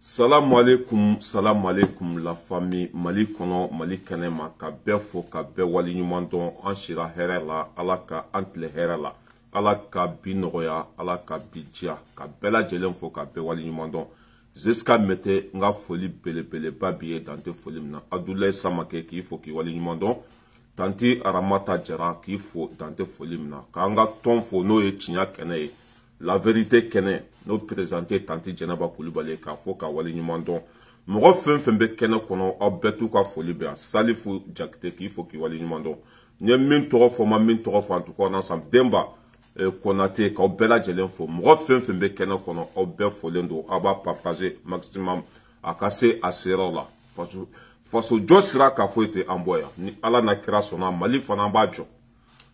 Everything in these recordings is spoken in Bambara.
Salam alaikum la famille Mali kono Mali kanema ka bɛɛ fo ka bɛɛ wali ɲuman dɔn an sira hɛrɛ la Ala ka an tile hɛrɛ la Ala ka bi nɔgɔya Ala ka bi diya ka bɛɛ lajɛlen fo ka bɛɛ wali ɲuman dɔn Zeska mete nga foli belebeleba bi ye dante foli mina Abdoulaye Samake k'i fo k'i wali ɲuman dɔn Tanti Aramata Jara k'i fo dante foli mina ka an ka tɔn fo n'o ye tiɲɛ kɛnɛ ye La vérité kɛnɛ n'o présenté Tanti Jɛnɛba Kulibali k'a fɔ ka wali ɲuman dɔn mɔgɔ fɛn fɛn bɛ kɛnɛ kɔnɔ aw bɛɛ t'u ka foli bɛ yan Salifu Jakite k'i fɔ k'i wali ɲuman dɔn n ye min tɔgɔ fɔ ma min tɔgɔ fɔ en tout cas Nansam Demba Konate k'aw bɛɛ lajɛlen fo mɔgɔ fɛn fɛn bɛ kɛnɛ kɔnɔ aw bɛɛ folen don aw b'a partager maximum a ka se a seraw la faso jɔ sira ka foyi tɛ an bɔ yan ni Ala n'a kira sɔnna Mali fana b'a jɔ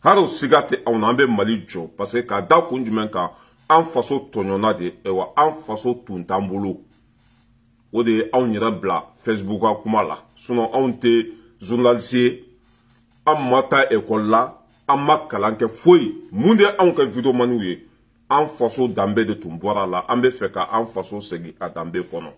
hali siga tɛ anw na an bɛ Mali jɔ parce que k'a da kun jumɛn kan an faso tɔɲɔna de wa an faso tun t'an bolo o de ye anw yɛrɛ bila Facebook ka kuma la sinon anw tɛ journaliste ye an ma taa école la an ma kalan kɛ foyi mun de anw ka vidéomaniw ye an faso danbe de tun bɔra la an bɛ fɛ ka an faso segin a danbe kɔnɔ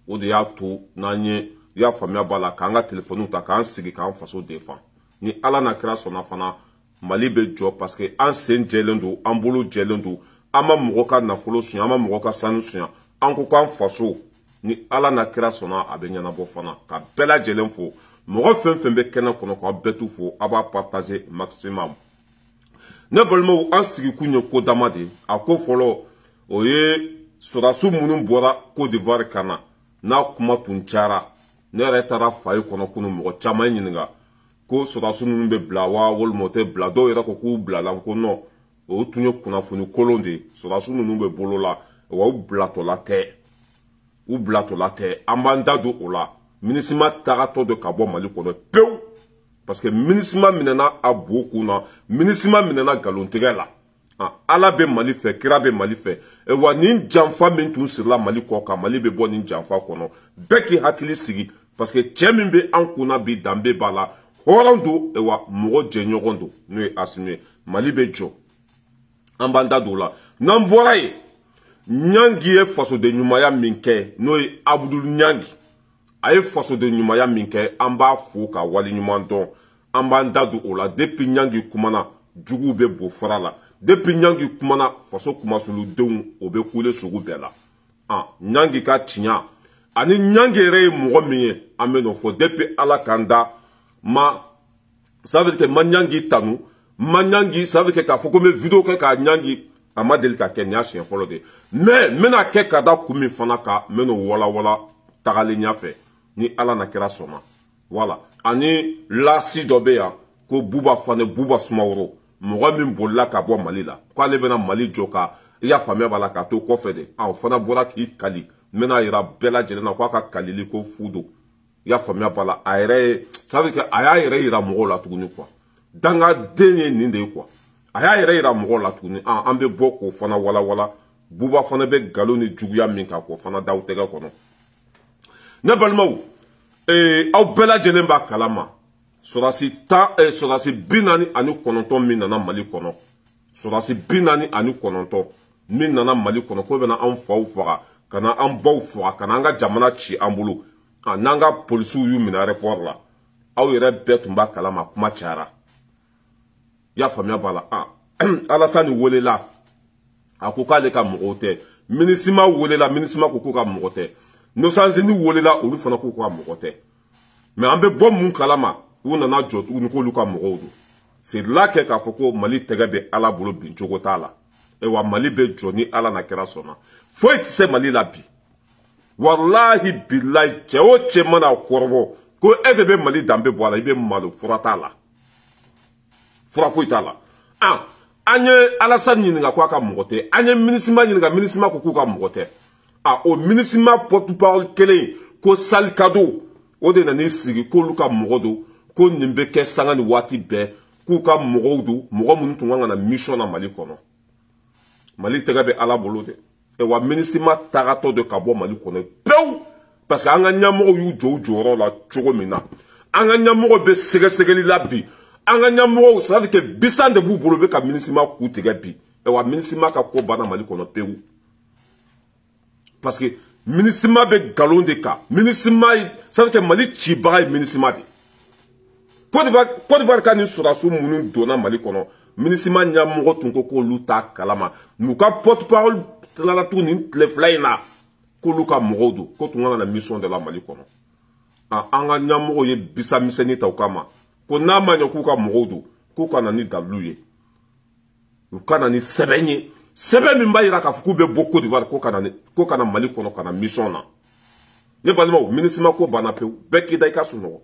o de y'a to n'an ye y'a faamuya b'a la k'an ka téléphone ta k'an sigi k'an faso défend ni Ala n'a kira sɔnna fana Mali bɛ jɔ parce que an sen jɛlen don an bolo jɛlen don an ma mɔgɔ ka nafolo suɲɛ an ma mɔgɔ ka sanu suɲɛ an ko k'an faso ni Ala n'a kira sɔnna a bɛ ɲɛnabɔ fana ka bɛɛ lajɛlen fo mɔgɔ fɛn fɛn bɛ kɛnɛ kɔnɔ k'aw bɛɛ t'u fo a b'a partager maximum ne balimaw an sigi kun ye ko dama de a ko fɔlɔ o ye sɔrɔdasiw minnu bɔra Côte d'Ivoire ka na n'a kuma tun cayara ne yɛrɛ taara fayi kɔnɔ kunun mɔgɔ caman ɲininka ko sɔrɔdasiw ninnu bɛ bila wa walima o tɛ bila dɔw yɛrɛ ko k'u bilala n ko non o tun ye kunnafoni kolon de ye sɔrɔdasiw ninnu bɛ bolo la wa u bilatɔla tɛ an b'an da don o la MINUSMA tagatɔ de ka bɔ Mali kɔnɔ pewu parce que MINUSMA minɛna a bo kun na MINUSMA minɛna nkalontigɛ la Ala bɛ Mali fɛ kira bɛ Mali fɛ wa nin janfa min tun sirila Mali kɔ kan Mali bɛ bɔ nin janfa kɔnɔ bɛɛ k'i hakili sigi parce que cɛ min bɛ an kunna bi danbe b'a la hɔrɔn don wa mɔgɔ jɛɲɔgɔn don n'o ye Asimi ye Mali bɛ jɔ an b'an da don la n'an bɔra yen Ɲangi ye fasoden ɲumanya min kɛ n'o ye Abdul Ɲangi a ye fasoden ɲumanya min kɛ an b'a fo ka wali ɲuman dɔn an b'an da don o la depuis Ɲangi kumana juguw bɛ bo fara la depuis Ɲangi kumana faso kumasuludenw o bɛ kule sugu bɛɛ la Ɲangi ka tiɲɛ ani Ɲangi yɛrɛ ye mɔgɔ min ye an bɛ n'o fɔ depuis Ala k'an da ça veut dire que ma Ɲangi tanu ma Ɲangi ça veut dire k'a fɔ ko n bɛ vidéo kɛ ka Ɲangi a ma deli ka kɛ nin y'a siɲɛ fɔlɔ de mais n bɛna kɛ ka da kun min fana kan n bɛ n'o walawala tagalen ɲɛfɛ ni Ala n'a kira sɔnna voilà ani lasi dɔ bɛ yan ko Buba Fane Buba Sumaworo mɔgɔ min bolila ka bɔ Mali la k'ale bɛna Mali jɔ ka i y'a faamuya b'a la k'a to kɔfɛ de o fana bɔra k'i kali n bɛna yira bɛɛ lajɛlen na k'a ka kalili ko fu don i y'a faamuya b'a la a yɛrɛ ye ça veut dire que a y'a yɛrɛ yira mɔgɔw la tuguni quoi dangaden ye nin de ye quoi a y'a yɛrɛ yira mɔgɔw la tuguni an bɛ bɔ k'o fana walawala Buba fana bɛ nkalon ni juguya min kan k'o fana da u tɛgɛ kɔnɔ ne balimaw aw bɛɛ lajɛlen b'a kalama sɔrɔdasi 49 min nana Mali kɔnɔ sɔrɔdasi 49 min nana Mali kɔnɔ ko bɛna an faw faga ka na an baw faga ka na an ka jamana ci an bolo n'an ka polisiw y'u minɛ aéroport la aw yɛrɛ bɛɛ tun b'a kalama kuma cayara i y'a faamuya b'a la Alasani welela a ko k'ale ka mɔgɔw tɛ MINUSMA welela MINUSMA ko k'u ka mɔgɔ tɛ Nations Unies welela olu fana k'u ka mɔgɔ tɛ mais an bɛ bɔ mun kalama u nana jɔ tuguni k'olu ka mɔgɔw don c'est là kɛ k'a fɔ ko Mali tɛgɛ bɛ Ala bolo bin cogo t'a la wa Mali bɛ jɔ ni Ala n'a kira sɔnna foyi tɛ se Mali la bi walahi bilahi cɛ o cɛ mana kɔrɔbɔ ko e de bɛ Mali danbe bɔ a la i bɛ malo fura t'a la fura foyi t'a la an ye Alasani ɲininka k'a ka mɔgɔ tɛ an ye MINUSMA ɲininka MINUSMA ko k'u ka mɔgɔ tɛ o MINUSMA porte-parole kelen ko Salikado o de nana i sigi k'olu ka mɔgɔ don ko nin bɛ kɛ sanga ni waati bɛɛ k'u ka mɔgɔw don mɔgɔ minnu tun kan ka na mission na Mali kɔnɔ Mali tɛgɛ bɛ Ala bolo dɛ wa MINUSMA tagatɔ de ka bɔ Mali kɔnɔ pewu parce que an ka ɲɛmɔgɔw y'u jɔ u jɔyɔrɔ la cogo min na an ka ɲɛmɔgɔ bɛ sɛgɛsɛgɛli la bi an ka ɲɛmɔgɔw ça veut dire que bisan de b'u bolo bɛ ka MINUSMA k'u tigɛ bi wa MINUSMA ka ko banna Mali kɔnɔ pewu parce que minisma be galon de ka minisma ça veut que Mali cibaga minisma de Côte d'Ivoire ka ni surasu munu donna Mali kono minisma nya mo tunko ko luta kalama muka porte-parole la tourne le flyna ko luka modo ko tunga na mission de la Mali kono anga nya mo ye bisa miseni tawkama ko na manyo ku ka modo ko kana ni daluye ko kana ni sebenye sebe min ba yira ka fuku be Côte d'Ivoire ko kana Mali kono kana mission na ne balma minisma ko bana pe beki dai ka suno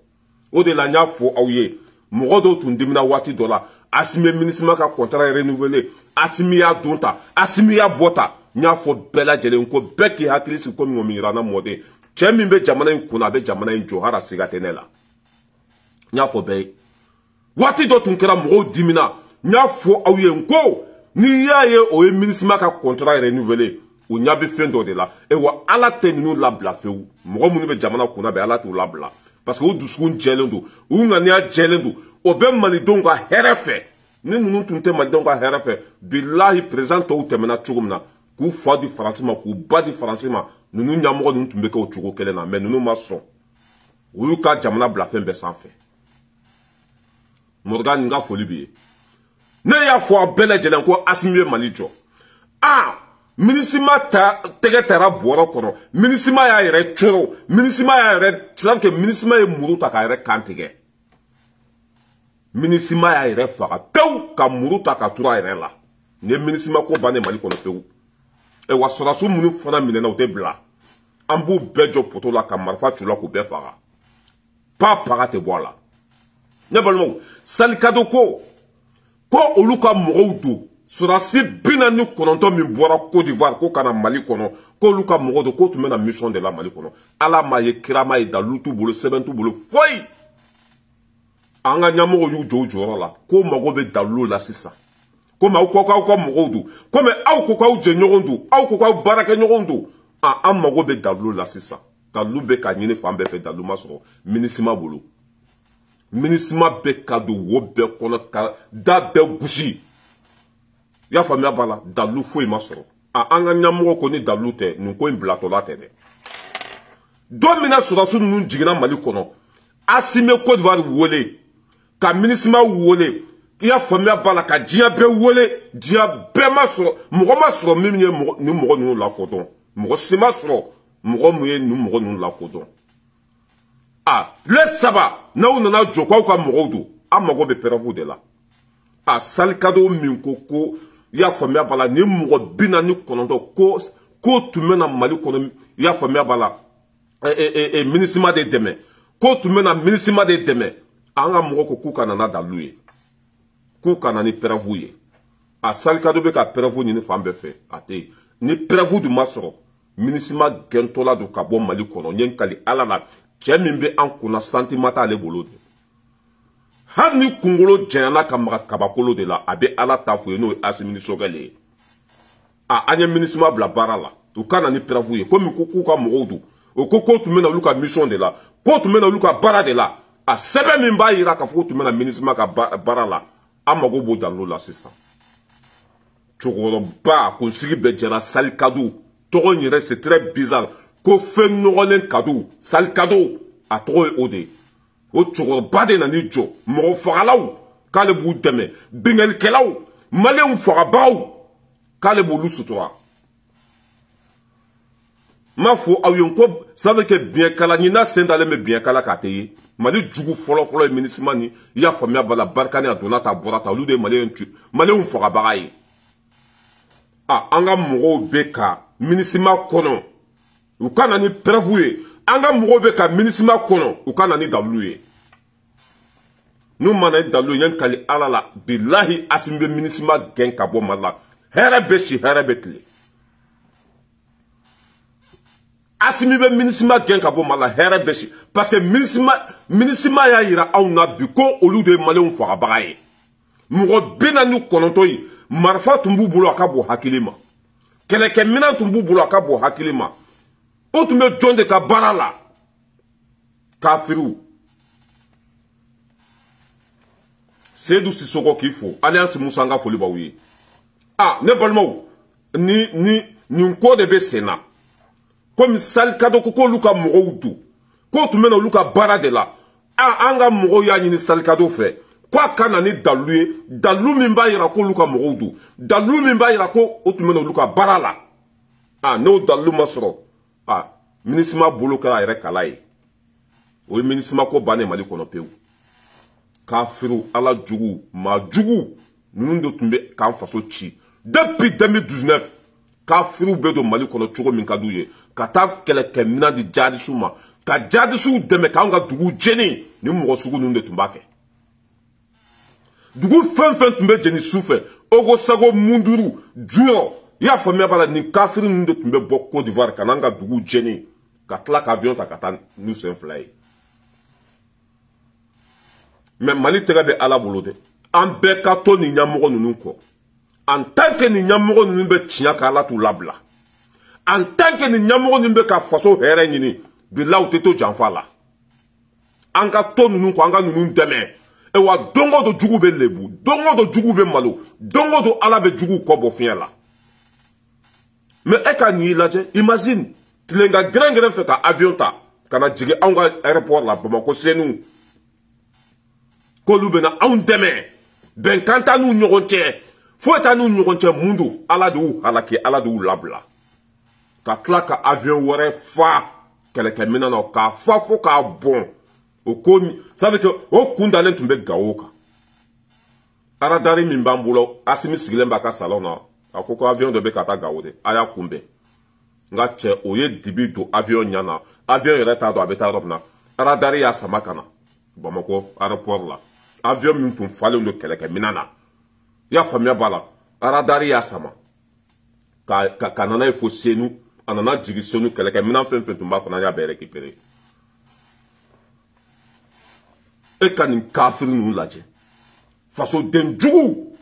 o de la nya fo awye modo tun dimna wati dola asime minisma ka contrat renouvelé asimiya dunta asimiya bota nya fo bela jelen ko beki hakili si ko mi mira na mode chemi be jamana in kuna be jamana in johara sigatenela nya fo be wati do tun kera modo dimina nya fo awye nko ni yaye o minisma ka contrat renouvelé o nya be fendo de la e wa ala teninu la bla feu mo munu be jamana kuna be ala tu la bla parce que o duskun jelendo o ngania jelendo o be mali donga herefe ni nunu tunte mali donga herefe billahi présent o temena chugumna ku fa di français ku ba di français ma nunu nyamo nunu tumbe ko chugo kele na mais nunu mason o ka jamana bla fembe sans fait Morgan nga foli bi ne ya fo bele jelen ko asimiye Mali jo minisma ta tege tera boro kono minisma ya yere choro minisma ya yere tram ke minisma e muru ta ka yere kantige minisma ya yere faga pew ka muru ta ka tura yere la ne minisma ko bane Mali kono pew e wasora su munu fana minena o te bla ambu bejo poto la ka marfa chula ko be faga pa paga te bola ne balmo salikado ko oluka mogodu surasi bina ni kononto min bora Côte d'Ivoire ko kana Mali kono ko oluka mogodu ko tu mena mission de la Mali kono ala ma ye kirama e dalutu bolo sebentu bolo foi anga nyamo yu jojo la ko mago be dalu la sisa ko ma ko mogodu ko me aw ko je nyogondu aw ko baraka nyogondu am mago be dalu la sisa dalu be ka nyine fambe fe dalu masoro minisima bolo minisma be kado wo be kono ka da be gushi ya famia bala dalu foi masoro anga nyamo ko ni dalu te nu ko imblato la te de domina surasu nu jigina Mali kono asime Côte d'Ivoire wole ka minisma wole ya famia bala ka dia be wole dia be masoro mo mimye ni mo nu la kodon mo sima soro mo muye nu mo nu la kodon le saba na una na joko ka mogodu amago be peravu de la salikado min koko ya famia bala ni mo bina ni konondo ko tumena Mali kono ya famia bala minisma de deme ko tumena minisma de deme anga mo ko kuka na daluye kuka na ni peravu ye salikado be ka peravu ni fambe fe ate ni peravu du masoro minisma gentola do ka bo Mali kono nyen kali alala min be an kuna sentimata le bolo de hani kungolo jena ka maka kabakolo de la abe ala tafu no asimini sogale anya minisma bla barala to kana ni pravu ye komi kuku ka modu o koko tu mena luka mission de la ko tu mena luka bara de la sebe min ba yira ka fu tu mena minisma ka barala amago bo dalo la sisa chogoro ba ko sigi be jera sal kadu to nyire c'est très bizarre ko fen nogolen kadu sal kadu a togo ode o chogor bade na ni jo mo fagalaw kale bu deme bingel kelaw malen fagabaw kale bu lusutoa ma fo ayon ko ça veut que bien kala ni na sendale me bien kala kateye mali jugu folo minisma ni ya famia bala barkani adonata borata lu de malen fagabaay anga mo beka minisma kono u kana ni prevuye anga mogo be ka minisma kono u kana ni daluye nu mana dalu yan kali alala billahi asimbe minisma gen ka bo mala here betle asimibe minisma gen ka bo mala here beshi parce que minisma ya yira aw na bi ko olu de malen faga bagaye mogo bena ni kononto yi marfa tumbu bulo akabo hakilima keleke mina tumbu bulo akabo hakilima o tun bɛ jɔn de ka baara la kafiru Seydou Sissoko k'i fo alliance Musa an ka foli b'aw ye ne balimaw nin ko de bɛ sen na comme salikado ko luka mugoudu ko tumena luka bara de la anga mugo ya ni salikado fe kwa kana ni dalu min ba yira ko luka mugoudu dalu min ba yira ko tumena luka bara la no dalu masro minisma bolo kala yere kalaye o minisma ko bane mali kono pew kafiru ala jugu ma jugu nunu do tumbe kan faso ci depuis 2019 kafiru be do mali kono cogo min ka duye ka ta kele ke mina di jadi suma ka jadi su deme ka nga dugu jeni ni mo sugu nunu de tumbake dugu fen tumbe jeni sufe ogo sago munduru juro ya famia bala ni kafiru nunu de tumbe bo Côte d'Ivoire kananga dugu jeni ka tla ka avion ta kata nous sen fly mais mali tega be ala bolo de an be ka to ni nyamogo nunu ko en tant que ni nyamogo nunu be tinya ka ala tu labla en tant que ni nyamogo nunu be ka faso here nyini bi law teto janfa la an ka to nunu ko an ka nunu deme e wa dongo do jugu be lebu dongo do jugu be malo dongo do ala be jugu ko bo fien la mais e ka ni laje imagine tilenga grand fait ka avion ta kana jige an ka aéroport la Bamako senu ko lu bena an deme ben kanta nu nyogonche fo ta nu nyogonche mundu ala du halaki ala du labla ka klaka avion wore fa kele ke mina no ka fa fo ka bon o ko ça veut que o kunda len tumbe gawoka ara dari min bambulo asimi sigilemba ka salona akoko avion de be kata gawode aya kumbe nga che oye dibi do avion nyana avion yere ta do abeta robna ara dari ya samakana Bamako aéroport la avion min tun falen do keleke minana ya famia bala ara dari ya sama ka nana fo senu anana jigi senu keleke minan fen tun ba kona ya be récupérer e kan kafir nu laje faso den jugu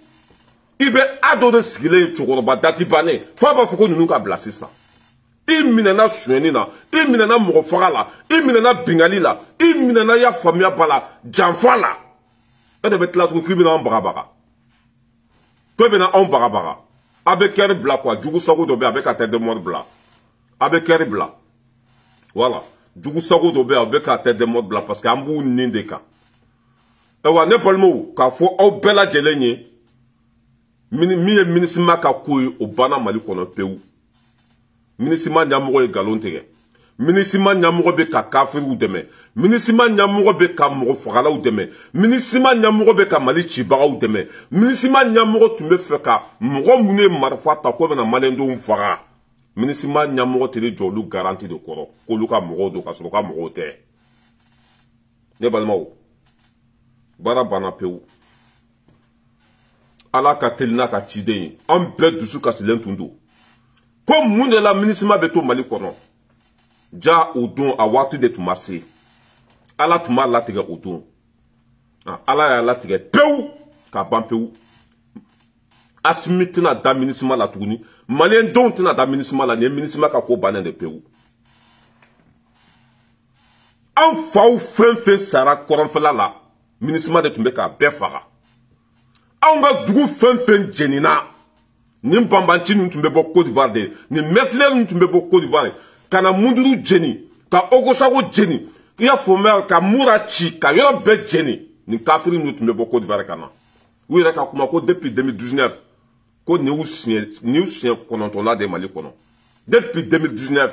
ibe ado de sigile chokoroba dati bane fa ba fuko nunu ka blasisa iminana sueni na iminana mogo fagala iminana bingali la iminana ya famia bala janfala ede betla ko kribina on bagabaga to bena on bagabaga avec ker bla quoi jugu sago do be avec à tête de mort bla avec ker bla voilà jugu sago do be avec à tête de mort bla parce que ambu nindeka e wa ne palmo ka fo o bela jelenye minisima ka koy o bana mali kono pewu minisima nyamogo e galon tege minisima nyamogo be ka kafiru deme minisima nyamogo be ka mogo fagala u deme minisima nyamogo be ka mali cibaga u deme minisima nyamogo tumbe fe ka mogo mune marfa ta ko bena malendo faga minisima nyamogo tele jolu garanti de koro ko luka mogo do ka so ka mogo te ne balmaw bara bana pewu ala ka telina ka ciden an bɛɛ dusu kasilen tun don ko mun de la minisima bɛ to mali kɔnɔ ja o don a waati de tun ma se ala tun b'a latigɛ o don ala y'a latigɛ pewu ka ban pewu asimi tɛna da minisima la tuguni maliyɛndenw tɛna da minisima la nin ye minisima ka ko bannen de pewu an faw fɛn fɛn sara kɔrɔnfɛla la minisima de tun bɛ k'a bɛɛ faga anw ka dugu fɛn fɛn jenina nin banbanci ninnu tun bɛ bɔ Côte d'Ivoire de nin mercenaires ninnu tun bɛ bɔ Côte d'Ivoire ka na munduru jeni ka ogosago jeni i y'a fɔ ka mura ci ka yɔrɔ bɛɛ jeni nin kafiri ninnu tun bɛ bɔ Côte d'Ivoire ka na u yɛrɛ ka kuma ko depuis 2019 ko nin y'u siɲɛ 9 de Mali kɔnɔ depuis 2019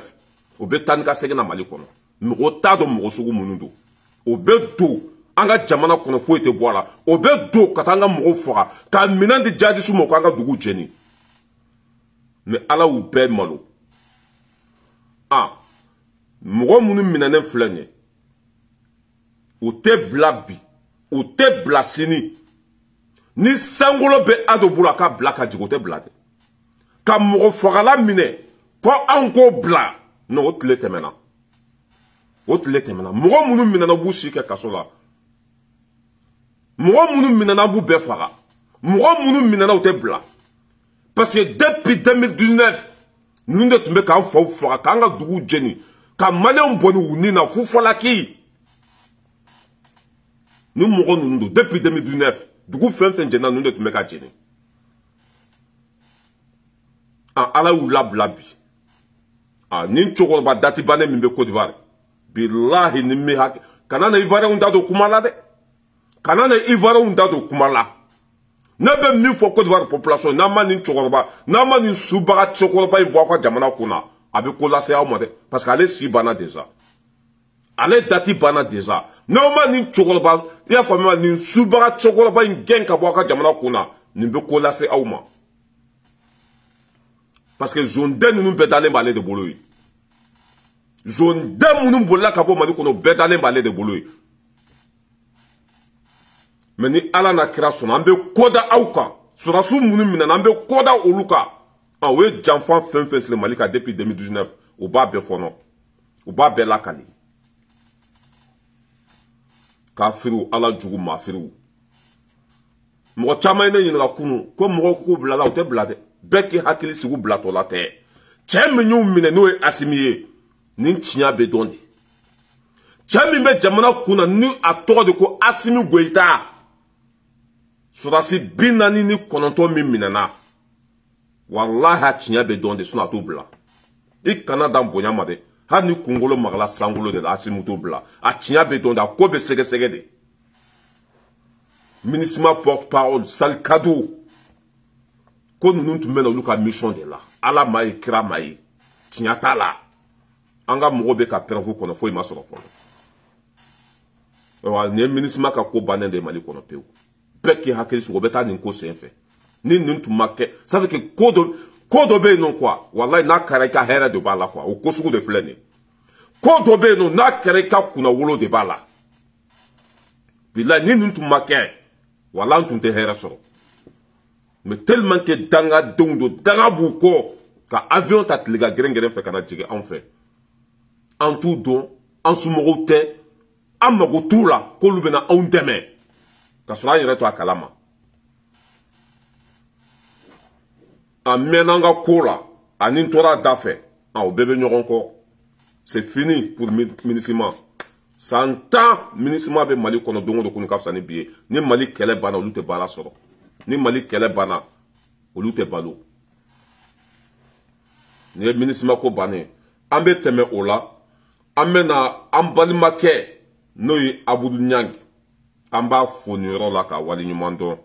o bɛ taa ni ka segin na Mali kɔnɔ mɔgɔ t'a dɔn mɔgɔ sugu minnu don o bɛ don an ka jamana kɔnɔ foyi tɛ bɔ a la o bɛ don ka taa an ka mɔgɔw faga ka minɛn di jihadistes ma k'an ka dugu jeni mais ala y'u bɛɛ malo mɔgɔ minnu minɛnen filɛ nin ye u tɛ bila bi u tɛ bila sini ni sankolo bɛ a dɔ bolo a ka bila ka jigin o tɛ bila dɛ ka mɔgɔ fagala minɛ ko anw k'o bila non o tile tɛmɛna mɔgɔ minnu minɛna b'u si kɛ kaso la mɔgɔ minnu minɛna b'u bɛɛ faga mɔgɔ minnu minɛna u tɛ bila parce que depuis 2019 ninnu de tun bɛ k'an faw faga k'an ka dugu jeni ka maliyɛnw bɔ ni u ni na fu falaki ni mɔgɔ ninnu don depuis 2019 dugu fɛn fɛn jɛnna ninnu de tun bɛ ka jeni ala y'u labila bi ah nin chokoroba dati bane min be Côte d'Ivoire billahi ni mi hak kanana Ivoirien unda do kumala de kanana Ivoirien unda do kumala na be min fo Côte d'Ivoire population na ma nin chokoroba na ma nin subaga chokoroba ibo kwa jamana kuna abi ko lase awma de parce que ale si bana déjà ale dati bana déjà na ma nin chokoroba ya fa ma nin subaga chokoroba ingen ka bo kwa jamana kuna ni be ko lase awma parce que zone den nous bedale balé de boloy zone den nous bolla ka bo mali kono bedale balé de boloy mais ni ala na kira son ambe koda awka sura su munu mina ambe koda oluka ah we janfan fen le malika depuis 2019 o ba be fono o ba be la kali kafiru ala jugu mafiru mo chama ne yin kunu ko mo ko blala o te blade beki hakili sigu blato la te chemi nyu mine no asimiye nin chinya be donde chemi be jamana kuna ni atode ko asimi goita surasi binani ni kononto mi minana wallahi chinya be donde suna to bla I Canada mbonya made ha ni kungolo magala sangulo de asimu to bla a chinya be donde ko be sege sege de ministre porte-parole sal cadeau ko nous tumena luka mission de la ala mai kira mai tinyata la anga mogobe ka pervu kono foi masoro fo wa ne ministre ka ko banen de mali kono peu peki hakeli su gobeta ni ko senfe ni nuntu make ça veut que kodo be non quoi wallahi na kareka hera de bala quoi o ko suku de flene kodo be non na kareka kuna wolo de bala billahi ni nuntu make wallahi tunte hera soro mais tellement que danga dondo danga buko ka avion ta tliga grengere fe kana jige en fait en tout don en sumorote amago tula ko lubena on deme ka sura yere to akalama amenanga kola anin tora dafe au bébé nyoron ko c'est fini pour minissima santa minissima be mali kono dongo do kunu kafsani biye ni mali kele bana olute bala soro ni mali kele bana olute balo ni ministre ko bane ambe teme ola amena ambalimake noyi abudu nyang amba foniro la ka wali nyumando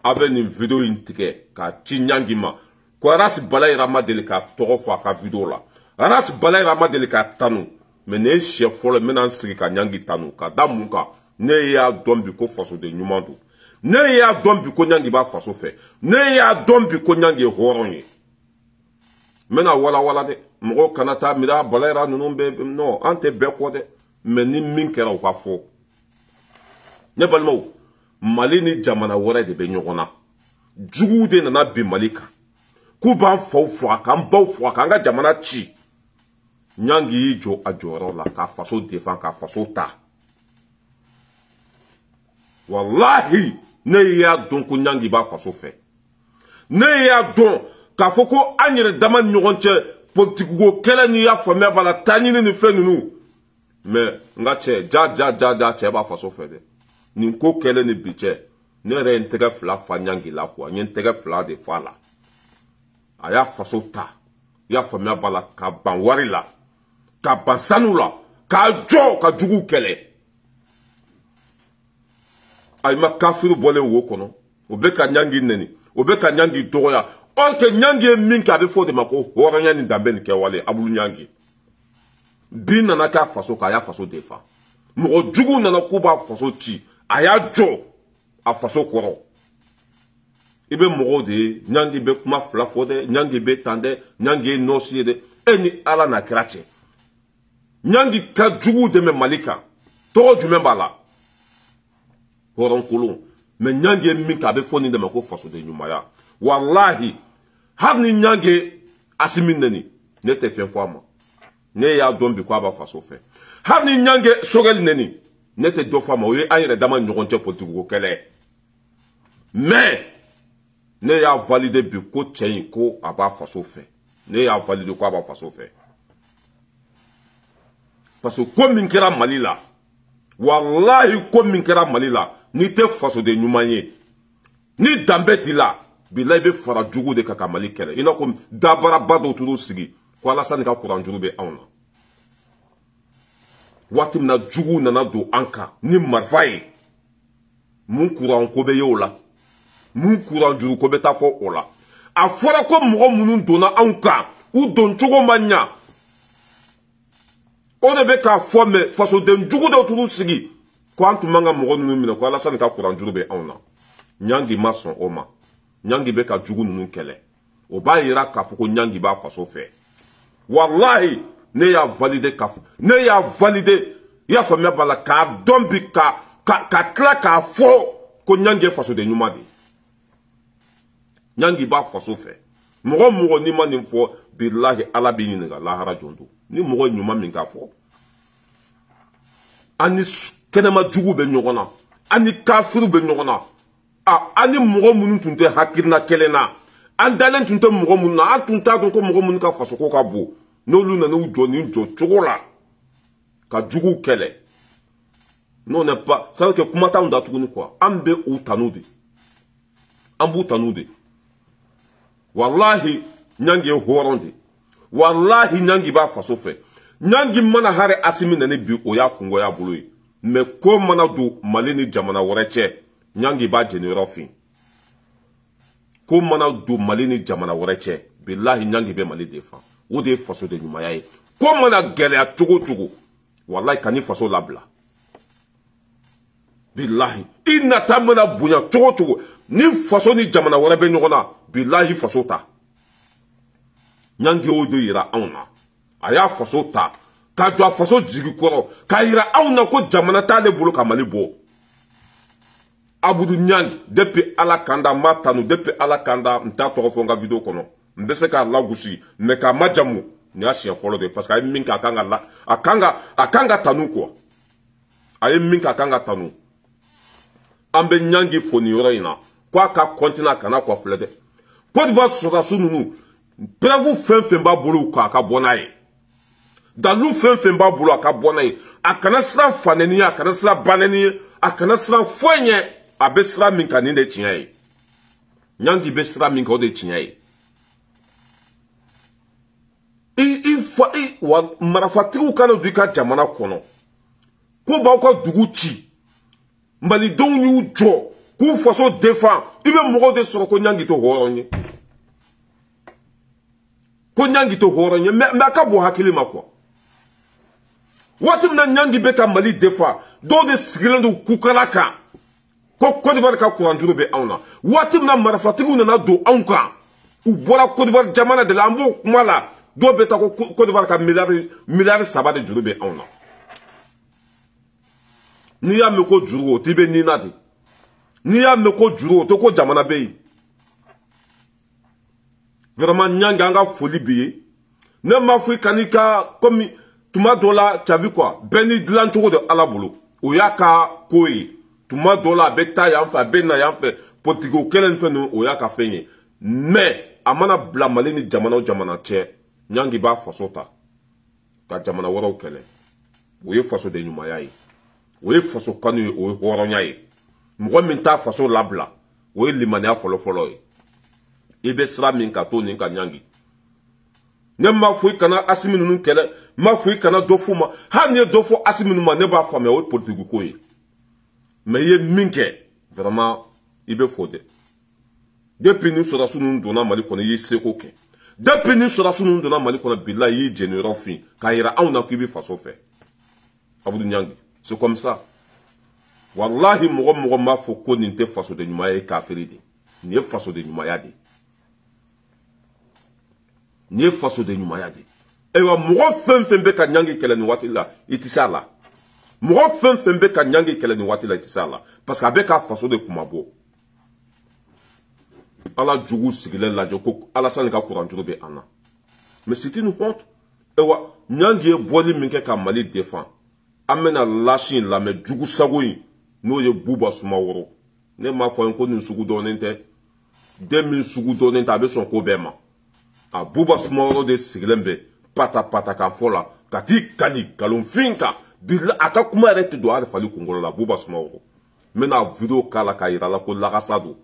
abe ni video intike ka chinyangima ko ras balay rama delika toro fo ka video la ras balay rama delika tanu mene chef fo le menan siri ka nyangi tanu ka damuka ne ya dombi ko faso de nyumando ne ya dombi ko nyangi ba faso fe ne ya dombi ko nyangi horonye mena wala de mo kanata mira balera nunu be no ante be ko de meni min kera o ka fo ne balmo mali ni jamana wora de be nyogona jugu de na be malika ku ban fo aka mbaw fo aka nga jamana chi nyangi jo ajoro la ka faso defan ka faso ta wallahi ne ya don ko nyangi ba faso fe ne ya don ka foko anyere dama nyogonche politique go kele ni ya famia bala tani ni fe nunu mais nga che ja che ba faso fe de ni ko kele ni biche ne re intega fla fa nyangi la kwa ni intega fla de fala aya faso ta ya famia bala ka ban wari la ka basanu la ka jo ka jugu kele ay ma kafiru bole wo kono o be ka nyangi neni o be ka nyangi doya on ke nyangi min ka be fo de mako horanya ni dambe ni ke wale abulu nyangi bin na ka faso ka ya faso defa mo jugu na kuba faso chi aya jo a faso koro ibe mo de nyangi be kuma fla fo de nyangi be tande nyangi no si de eni ala na krache nyangi ka jugu de me malika to jume bala horon kulun mais nyange min ka be foni de mako faso de nyumaya wallahi habni nyange asimin neni ne te fen fama ne ya dombi ko aba faso fe habni nyange sogel neni ne te do fama we ayre dama nyogonte politique ko kele mais ne ya valider bi ko tchen ko aba faso fe ne ya valider ko aba faso fe parce que comme min kera malila wallahi comme min kera malila ni te faso de nyumanye ni dambeti la billahi be fara jugu de kaka mali kele ina ko dabara bado turu sigi ko Alassane ka kuran juru be anw na waati min na jugu nana don an kan ni marifa ye mun kuran ko be ye o la mun kuran juru ko be taa fɔ o la a fɔra ko mɔgɔ minnu donna anw kan u don cogo ma ɲa o de bɛ k'a fɔ mɛ fasoden jugu dɔw t'u sigi ko an tun man ka mɔgɔ ninnu minɛ ko Alassane ka kuran juru bɛ anw na Ɲangi ma sɔn o ma Ɲangi bɛ ka jugu ninnu kɛlɛ o b'a yira k'a fɔ ko Ɲangi b'a faso fɛ wallahi ne y'a valide k'a fɔ ne y'a valide i y'a faamuya b'a la k'a dɔn bi ka tila k'a fɔ ko Ɲangi ye fasoden ɲuman de Ɲangi b'a faso fɛ mɔgɔ mɔgɔ n'i ma nin fɔ bilahi Ala b'i ɲininka lahara jɔn don ni mɔgɔ ɲuman min k'a fɔ ani kɛnɛma jugu bɛ ɲɔgɔn na ani kafiru bɛ ɲɔgɔn na ani mɔgɔ minnu tun tɛ hakilina kelen na an dalen tun tɛ mɔgɔ minnu na an tun t'a dɔn ko mɔgɔ minnu ka fasoko ka bon n'olu nana u jɔ nin jɔ cogo la ka juguw kɛlɛ n'o n'est pas ça veut dire que kuma t'anw da tuguni quoi an bɛ u tanu de an b'u tanu de wallahi Ɲangi ye hɔrɔn de wallahi Ɲangi b'a faso fɛ Ɲangi mana hare Asimi nani bi o y'a kungoya bolo ye mais ko mana don Mali ni jamana wɛrɛ cɛ Ɲangi b'a jeniyɔrɔ fin ko mana don Mali ni jamana wɛrɛ cɛ bilahi Ɲangi bɛ Mali défend o de ye faso de ɲumanya ye ko mana gɛlɛya cogo cogo wallahi ka ni faso labila bilahi i nata mana bonya cogo cogo ni faso ni jamana wɛrɛ bɛ ɲɔgɔn na bilahi faso ta Ɲangi o de yira anw na a y'a faso ta ka jɔ a faso jigi kɔrɔ k'a yira anw na ko jamana t'ale bolo ka Mali bɔ Abudu Ɲangi depuis Ala kanda n b'a tanu depuis Ala kanda n t'a tɔgɔ fɔ n ka video kɔnɔ n bɛ se k'a lagosi mais k'a majamu nin y'a siɲɛ fɔlɔ de parce que a ye min kɛ a kan ka tanu quoi a ye min kɛ a kan ka tanu an bɛ Ɲangi fo nin yɔrɔ in na ko a ka continuer a kana kɔ filɛ dɛ Côte d'Ivoire sɔrɔdasiw ninnu preuve fɛn fɛn b'a bolo a ka bɔ n'a ye dalu fɛn fɛn b'a bolo a ka bɔ n'a ye a kana siran fanɛni ye a kana siran banɛni ye a kana siran foyi ɲɛ a bɛ sira min kan nin de tiɲɛ ye Ɲangi bɛ sira min kan o de tiɲɛ ye wa marafatigiw kana don i ka jamana kɔnɔ ko b'aw ka dugu ci malidenw y'u jɔ k'u faso défend i bɛ mɔgɔw de sɔrɔ ko Ɲangi tɛ hɔrɔn ye ko Ɲangi tɛ hɔrɔn ye mais a ka bon hakili ma quoi waati min na Ɲangi bɛ ka Mali défend dɔw de sigilen don kukala kan ko Côte d'Ivoire ka kuran juru bɛ anw na waati min na marafatigiw nana don anw kan u bɔra Côte d'Ivoire jamana de la an b'o kuma la dɔw bɛ taa ko Côte d'Ivoire ka miliyari 3 de juru bɛ anw na n'i y'a mɛn ko juru o t'i bɛ nin na de n'i y'a mɛn ko juru o to ko jamana bɛ yen vraiment Ɲangi an ka foli b'i ye ne m'a fɔ i ka n'i ka comme tuma dɔ la tu as vu quoi bɛɛ ni dilancogo de Ala bolo o y'a ka ko ye tuma dɔ la a bɛ taa yan fɛ a bɛ na yan fɛ politikiw kɛlɛ ni fɛn ninnu o y'a ka fɛn ye mais a mana bila Mali ni jamana o jamana cɛ Ɲangi b'a faso ta ka jamana wɛrɛw kɛlɛ o ye faso de ɲumanya ye o ye faso kanu ye o ye hɔrɔnya ye mɔgɔ min t'a faso labila o ye limaniya fɔlɔfɔlɔ ye i bɛ sira min ka to nin ka Ɲangi ne m'a fɔ i kana Asimi ninnu kɛlɛ n m'a fɔ i kana dɔ f'u ma hali n'i ye dɔ fɔ Asimi ninnu ma ne b'a faamuya o ye politiki ko ye mais i ye min kɛ vraiment i bɛ fo dɛ depuis ni sɔrɔdasiw ninnu donna Mali kɔnɔ i y'i seko kɛ depuis ni sɔrɔdasiw ninnu donna Mali kɔnɔ bilahi i y'i jeniyɔrɔ fin k'a yira anw na k'i bɛ faso fɛ Abudu Ɲangi c'est comme ça wallahi mɔgɔ mɔgɔ m'a fɔ ko nin tɛ faso de ɲumanya ye kafiri de nin ye faso de ɲumanya de nin ye faso de ɲumanya de ayiwa mɔgɔ fɛn fɛn bɛ ka Ɲangi kɛlɛ nin waati la i tɛ se a la mɔgɔ fɛn fɛn bɛ ka Ɲangi kɛlɛ nin waati la i tɛ se a la parce que a bɛ ka faso de kumabɔ Ala jugu sigilen lajɛ ko Alassane ka kuran juru bɛ an na mais c'est une honte ayiwa Ɲangi ye bɔli min kɛ ka Mali défend an bɛna lasi in lamɛn jugu sago in n'o ye Buba Sumaworo ne m'a fɔ n ko nin sugu dɔɔnin tɛ den min sugu dɔɔnin tɛ a bɛ sɔn ko bɛɛ ma a Buba Sumaworo de sigilen bɛ pata pata kan fɔ la ka t'i kali nkalonfin kan a ka kuma yɛrɛ tɛ don hali fali kunkolo la Buba Sumaworo n bɛna video k'a la k'a yira la ko lagasa don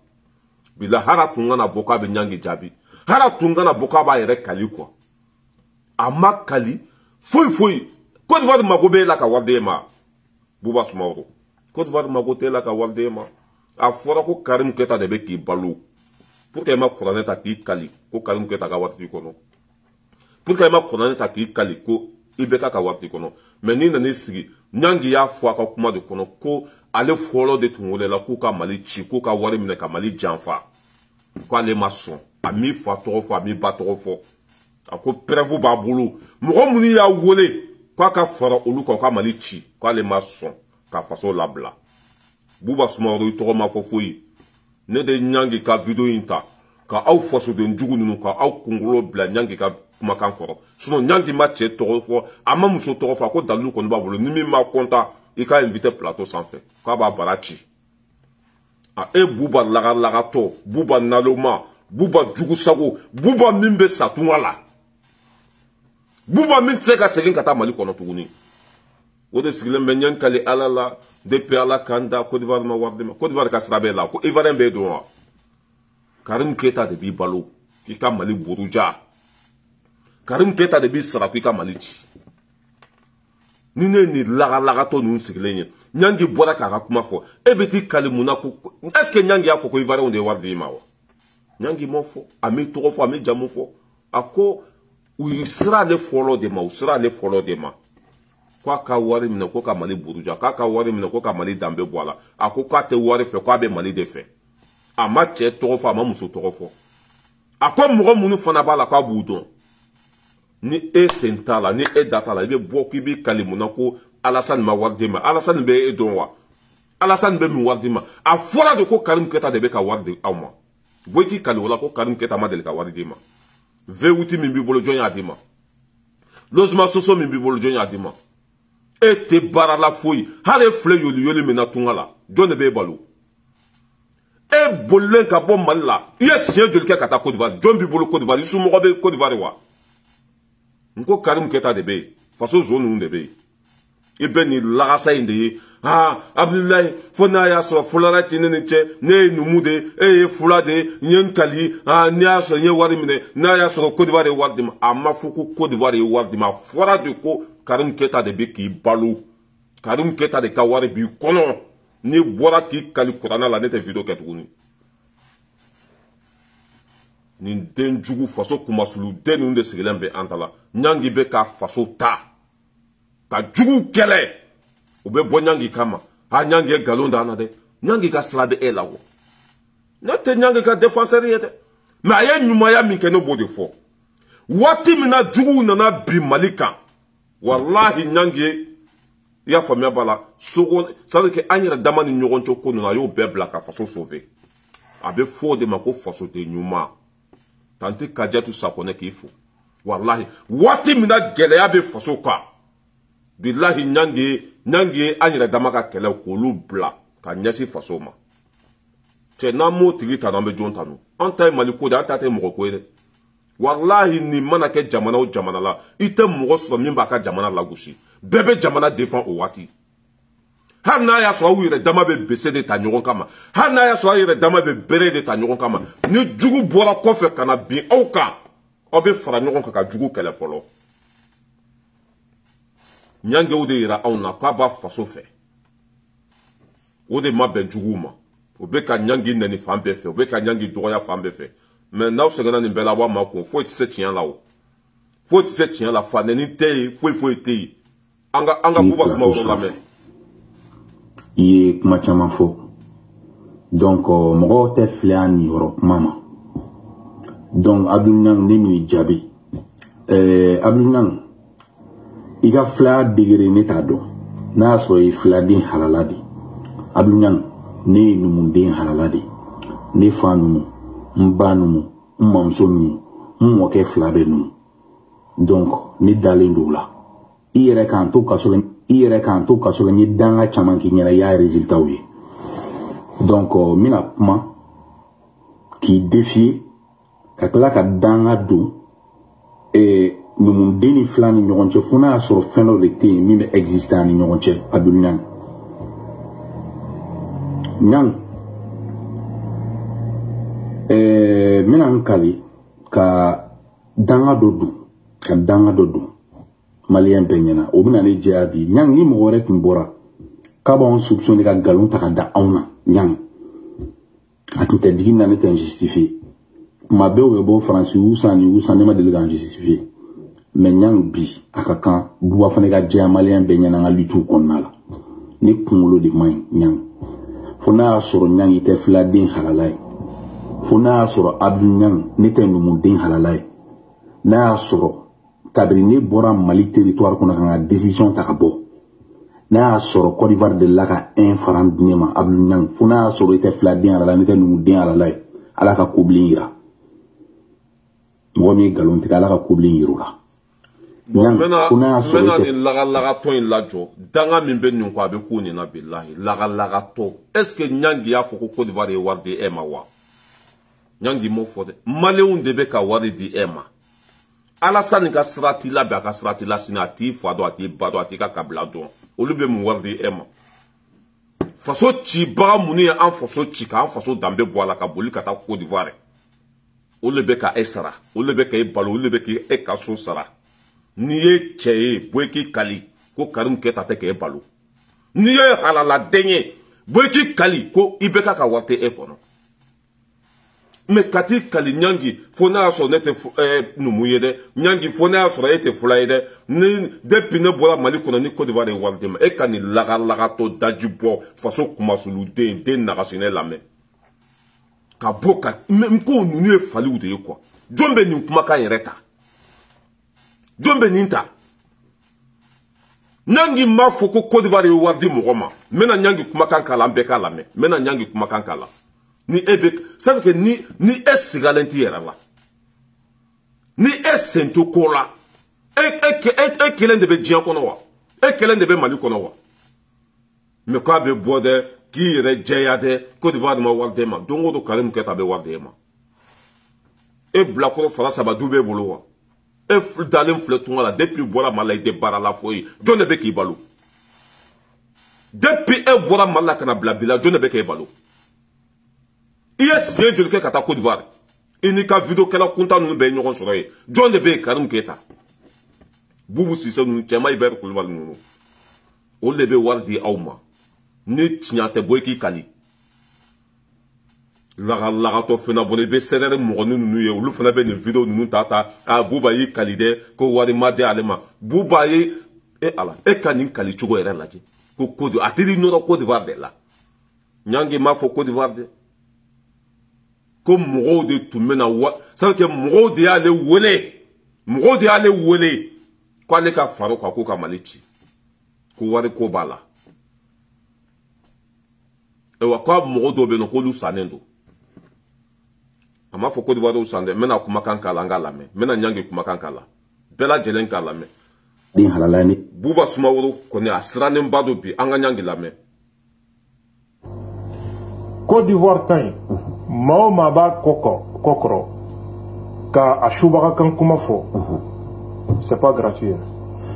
bila hara tun kana bɔ k'a bɛ Ɲangi jaabi hara tun kana bɔ k'a b'a yɛrɛ kali quoi a ma kali foyi Côte d'Ivoire mago be la ka warde ma Bouba Soumaoro Côte d'Ivoire mago te la ka warde ma a fora ko Karim Keita de be ki balo pour que ma Kourané ta ki kali ko Karim Keita ka warti kono pour que ma Kourané ta ki kali ko Ibeka ka warti kono mais ni nani sigi nyangi ya fwa ka kuma de kono ko ale folo de tungole la ko ka Mali ci ko ka wari mine ka Mali janfa ko ale mason a mi fa toro fo a mi ba toro fo a ko preuve ba bulu mo muni ya wole ko ka fara olu ko ka Mali ci ko ale mason ka faso labla Bouba Soumaoro to ma fo foyi ne de nyangi ka video inta ka aw faso de njugu nunu ka aw kungolo bla nyangi ka kuma kan koro sinon nyangi ma che toro fo ama muso toro fo ko dalu ko ba bulu ni mi ma konta i ka invité plateau sans fait ko ba barachi a e Bouba laga to Bouba naloma Bouba jugu sago Bouba mimbe satunwala Bouba min tse ka segin kata Mali kono tuguni o de sigilen be nyankali alala depuis ala kanda Côte d'Ivoire ma wardema Côte d'Ivoire ka srabe la ko Ivoirien be do Karim Keita de bi balo ki ka Mali buruja Karim Keita de bi sra ki ka Mali ci ni ne ni laga to nun sigilen nyangi bora ka kuma fo e beti kalimuna ko est-ce que nyangi a fo ko Ivoirien de wardema wa nyangi mo fo ami to fo ami jamu fo ako u sera le folo de ma u sera le folo de ma kwa ka wari mina ko ka Mali buruja ka wari mina ko ka Mali dambe boala ako ka te wari fe ko be Mali de fe ama che to fo ama muso to fo ako mo munu fana bala kwa budon ni e sentala ni e datala be bo ki bi kalimuna ko Alassane ma wardema Alassane be e donwa Alassane be mi wardema a fola de ko Karim Keita de be ka warde awma boy ki kali wala ko Karim Keita ma de ka wardema veuti min bi bolo jonya dima lozma soso min bi bolo jonya dima e te bara la foyi hale fle yoli mena tungala jone be balu e bolen ka bo malla ye sien joli ka ta Côte d'Ivoire jon bi bolo Côte d'Ivoire su mo be Côte d'Ivoire wa nko Karim Keita de be faso zone de be e be ni lagasa inde Abdoulaye fona ya so fulara tinene che ne numude e fulade nyenkali ni aso nye wari mine na ya so Côte d'Ivoire wardima ama fuku Côte d'Ivoire wardima fora de ko Karim Keita de be ki balu Karim Keita de ka wari bi kono ni bora ki kali Kourana la nete video ketuguni ni den jugu faso kumasulu den unde sigilen be antala nyangi be ka faso ta ka jugu kele o be bo nyangi kama nyangi galon dana de nyangi ka slade e lawo na te nyangi ka défenseur yete mais aye nyuma ya min keno bo de fo wati mina jugu nana bi malika wallahi nyangi ya famia bala sogo ça veut que anyira dama ni nyogon choko na yo be bla ka faso sauver abe fo de mako faso te nyuma tanti kajatu sakone ki fo wallahi wati mina gele ya be faso ka billahi nyangi anyira dama ka kele ko lu bla ka nyasi faso ma te na mo tigita na be jonta no anta maliko da anta te mo ko ere wallahi ni mana ke jamana o jamana la ite mo so mi ba ka jamana la gushi bebe jamana défend o wati hana ya so awire dama be bese de ta nyogon kama hana ya so awire dama be bere de ta nyogon kama ni jugu bora kofe kana bi auka obe fara nyogon ka jugu kele folo nyange o de ira auna kwa ba faso fe o de mabe jugu ma obe ka nyangi nani fambe fe obe ka nyangi doya fambe fe mais na o se gana ni bela wa ma ko faut se tien là o faut se tien la fa nani te faut te anga Bouba Soumaoro la men ye kuma caman fo donc mɔgɔw tɛ filɛ a ni yɔrɔ kuma ma donc Abdou ne mi jaabi Abdou i ka fila degere ne t'a dɔn n'a y'a sɔrɔ i filaden halala de Abdou ne ye numuden halala de ne fa numu n ba numu n mamuso numu n mɔkɛ fila bɛ numu donc ne dalen don o la i yɛrɛ k'an to kaso la n ye danga caman k'i ɲɛna i y'a résultat ye donc n bɛna kuma k'i défier ka tila ka danga don numuden ni fila ni ɲɔgɔn cɛ fo n'a y'a sɔrɔ fɛn dɔ de tɛ yen min bɛ exister an ni ɲɔgɔn cɛ Abdou n bɛna n kali ka danga dɔ don ka danga dɔ don maliyɛn bɛɛ ɲɛna o bɛna ne jɛya bi ɲang ni mɔgɔ wɛrɛ tun bɔra k'a b'anw soupçonné ka nkalon ta ka da anw na ɲang a tun tɛ digi na ne tɛ n justifié kuma bɛɛ u bɛ bɔ faransi u san ne ma deli k'an justifié mais ɲang bi a ka kan buba fana ka jɛya maliyɛn bɛɛ ɲɛna an ka lutte kɔnɔna la ne kunkolo de man ɲi ɲang fo n'a y'a sɔrɔ ɲang i tɛ filaden halala ye fo n'a y'a sɔrɔ Abdou ɲang ne tɛ numuden halala ye n'a y'a sɔrɔ kabiri ne bɔra Mali territoire kɔnɔ kan ka décision ta ka bɔ n'a y'a sɔrɔ Côte d'Ivoire de la ka 1 franc di ne ma Abdou ɲang fo n'a y'a sɔrɔ i tɛ filaden halala ne tɛ numuden halala ye ala ka kobilen yira mɔgɔ min ye nkalon tigɛ ala ka kobilen yira o la mena ni laga-lagatɔ in lajɔ danga min bɛ nin kɔ a bɛ k'u nin na bilahi laga-lagatɔ est ce que ɲangi y'a fɔ ko Côte d'Ivoire ye wari di e ma wa ɲangi m'o fɔ dɛ maliyɛnw de bɛ ka wari di e ma Alassane ka sira t'i labɛn a ka sira t'i la sini a t'i fa dɔn a t'i ba dɔn a t'i ka kabila dɔn olu bɛ mun wari di e ma faso cibaga minnu ye an faso ci k'an faso danbe bɔ a la ka boli ka taa Côte d'Ivoire olu de bɛ ka e sara olu de bɛ ka e balo olu de bɛ k'e ka so sara n'i ye cɛ ye bɔ i k'i kali ko Karim Keita tɛ k'e balo n'i ye halaladen ye bɔ i k'i kali ko i bɛ ka wari tɛ e kɔnɔ mais ka t'i kali ɲangi fo n'a y'a sɔrɔ ne tɛ numu ye dɛ ɲangi fo n'a y'a sɔrɔ e tɛ fula ye dɛ ni depuis ne bɔra Mali kɔnɔ ni Côte d'Ivoire ye wari di ma e ka nin laga-lagatɔ daji bɔ faso kumasuluden den nagasinɛ lamɛn ka bɔ ka n ko ninnu ye faliw de ye quoi jɔn bɛ nin kumakan yɛrɛ ta jɔn bɛ nin ta ɲangi m'a fɔ ko Côte d'Ivoire ye wari di mɔgɔ ma n bɛna ɲangi kumakan k'a la an bɛɛ k'a lamɛn n bɛna ɲangi kumakan k'a la ni e bɛ c'est que ni e sigalen t'i yɛrɛ la ni e sen to ko la e kelen de bɛ diɲɛ kɔnɔ wa e kelen de bɛ Mali kɔnɔ wa mais k'a bɛ bɔ dɛ k'i yɛrɛ jɛya dɛ Côte d'Ivoire ma wari d'e ma don o don Karim Keita bɛ wari d'e ma e bilakɔrɔ fara saba du b'e bolo wa e dalen filɛ tunga la depuis bɔra Mali la i tɛ baara la foyi jɔn de bɛ k'i balo depuis e bɔra Mali la ka na bila bi la jɔn de bɛ k'e balo i ye siɲɛ joli kɛ ka taa Côte d'Ivoire i n'i ka video kɛla kunta ninnu bɛɛ ye ɲɔgɔn sɔrɔ ye jɔn de bɛ yen Karim Keita Boubou Cissé ninnu Cɛma Ibɛri Kulibali ninnu olu de bɛ wari di aw ma ni tiɲɛ tɛ bɔ i k'i kali laga-lagatɔ fana bolo i bɛ sɛgɛrɛ mɔgɔnin ninnu ye olu fana bɛ nin video ninnu ta Buba y'i kali dɛ ko wari ma di ale ma Buba ye ala e ka nin kali cogo yɛrɛ lajɛ ko Côte d'Ivoire a tɛ di nɔrɔ Côte d'Ivoire de la ɲangi m'a fɔ Côte d'Ivoire de ko mɔgɔw de tun bɛna c'est que mɔgɔw de y'ale wele ko ale ka fara o kan k'o ka Mali ci ko wari ko b'a la wa ko mɔgɔ dɔw bɛ yen nɔ k'olu sannen don a m'a fɔ Côte d'Ivoire san dɛ n bɛna kumakan k'a la an k'a lamɛn n bɛna ɲangi kumakan k'a la bɛɛ lajɛlen k'a lamɛn den halala ni Buba Sumaworo kɔni a sirannen ba don bi an ka ɲangi lamɛn Côte d'Ivoire ta yen maa o maa b'a kɔkɔrɔ ka a subaga kan kuma fɔ c'est pas gratuit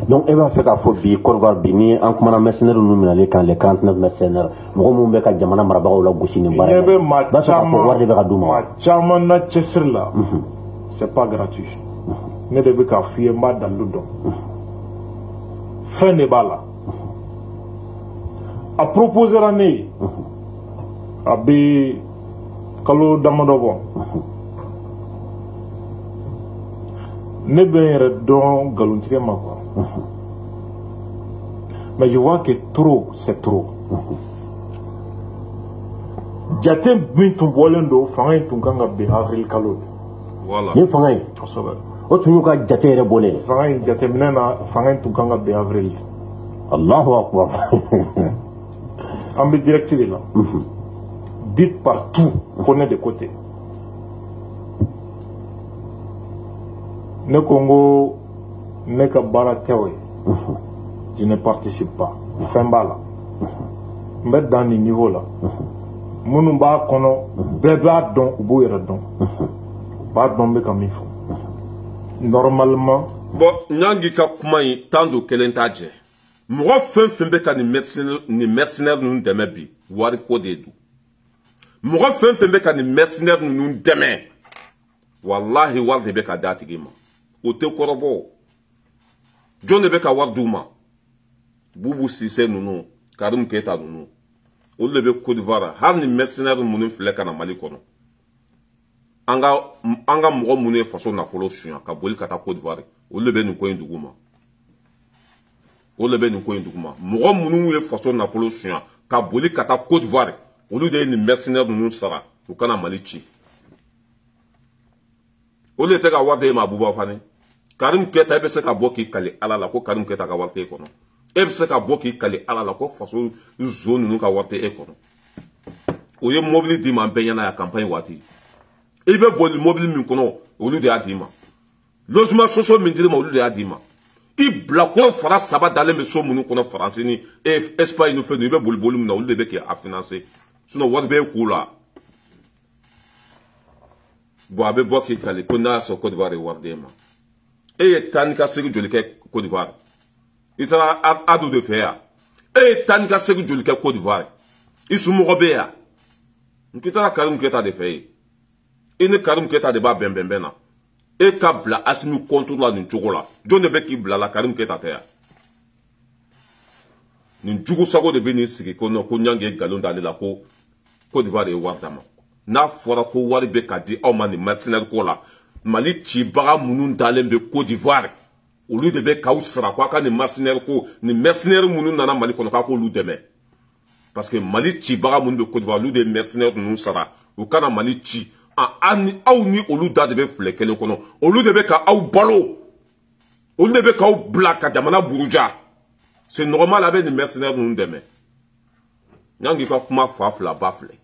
donc e b'a fɛ k'a fɔ bi Côte d'Ivoire bi ni an kumana mercenaires ninnu minɛli kan les 49 mercenaires mɔgɔ minnu bɛ ka jamana marabagaw la gosi nin baara in na b'a fɛ k'a fɔ wari de bɛ ka d'u ma maa caman na cɛsiri la c'est pas gratuit ne de bɛ k'a f'i ye n b'a dalu dɔn fɛn de b'a la a proposera ne ye a bɛ kalo damadɔ bɔ ne bɛ n yɛrɛ dɔn nkalontigɛ ma quoi mais je vois que trop c'est trop jate min tun bɔlen don fanga in tun kan ka bɛn avril kalo de voilà ni fanga in kosɛbɛ o tun y'u ka jate yɛrɛ bɔlen fanga in jateminɛ na fanga in tun kan ka bɛn avril Allahu akbar an bɛ direct de la dites partout qu'on est de côté ne ko n ko ne ka baara tɛ o ye je ne participe pas fɛn b'a la n bɛ dan nin niveau la minnu b'a kɔnɔ bɛɛ b'a dɔn u b'u yɛrɛ dɔn u b'a dɔn n bɛ ka min fɔ normalement bon ɲangi ka kuma in tan do kelen t'a jɛ mɔgɔ fɛn fɛn bɛ ka nin mercenaires ninnu dɛmɛ bi wari ko de don mɔgɔ fɛn fɛn bɛ ka nin mercenaires ninnu dɛmɛ wallahi wari de bɛ ka d'a tigi ma o tɛ kɔrɔbɔ jɔn de bɛ ka wari d'u ma Boubou Cissé ninnu Karim Keita ninnu olu de bɛ Côte d'Ivoire hali ni mercenaire minnu filɛ ka na Mali kɔnɔ an ka mɔgɔ minnu ye faso nafolo suɲa ka boli ka taa Côte d'Ivoire olu de bɛ nin ko in dugu ma olu de bɛ nin ko in dugu ma mɔgɔ minnu ye faso nafolo suɲa ka boli ka taa Côte d'Ivoire olu de ye nin mercenaire ninnu sara u kana Mali ci olu de tɛ ka wari d'e ma Abouba Fane Karim Keita e bɛ se ka bɔ k'i kali Ala la ko Karim Keita ka wari t'e kɔnɔ e bɛ se ka bɔ k'i kali Ala la ko faso zo ninnu ka wari t'e kɔnɔ o ye mobili d'i ma an bɛɛ ɲɛna ya campagne waati i bɛ boli mobili min kɔnɔ olu de y'a d'i ma logement social min dir'i ma olu de y'a d'i ma i bilakɔrɔ fara 3 dalen bɛ so minnu kɔnɔ Faransi ni Espagne ni fɛn ninnu i bɛ boli min na olu de bɛ k'a financer sinon wari b'e kun la bon a bɛ bɔ k'i kali ko n'a y'a sɔrɔ Côte d'Ivoire ye wari d'e ma e ye taa ni ka segin joli kɛ Côte d'Ivoire i taara Adu de fɛ yan e ye taa ni ka segin joli kɛ Côte d'Ivoire i somɔgɔ bɛ yan n k'i taara Karim Keita de fɛ yen i ni Karim Keita de b'a bɛn na e ka bila Assimi contre la nin cogo la jɔn de bɛ k'i bila la Karim Keita tɛ yan nin jugu sago de bɛ n'i sigi ko non ko Niang ye nkalon d'ale la ko Côte d'Ivoire ye wari d'a ma n'a fɔra ko wari bɛ ka di aw ma nin mercenaire ko la Mali cibaga minnu dalen bɛ Côte d'Ivoire olu de bɛ k'aw sara k'a ka nin mercenaire ko nin mercenaire minnu nana Mali kɔnɔ k'a k'olu dɛmɛ parce que Mali cibaga minnu bɛ Côte d'Ivoire olu de ye mercenaire ninnu sara u kana Mali ci aw ni olu da de bɛ filɛ kelen kɔnɔ olu de bɛ ka aw balo olu de bɛ k'aw bila ka jamana buruja c'est normal a bɛ nin mercenaire ninnu dɛmɛ Niang ka kuma fa fila ba filɛ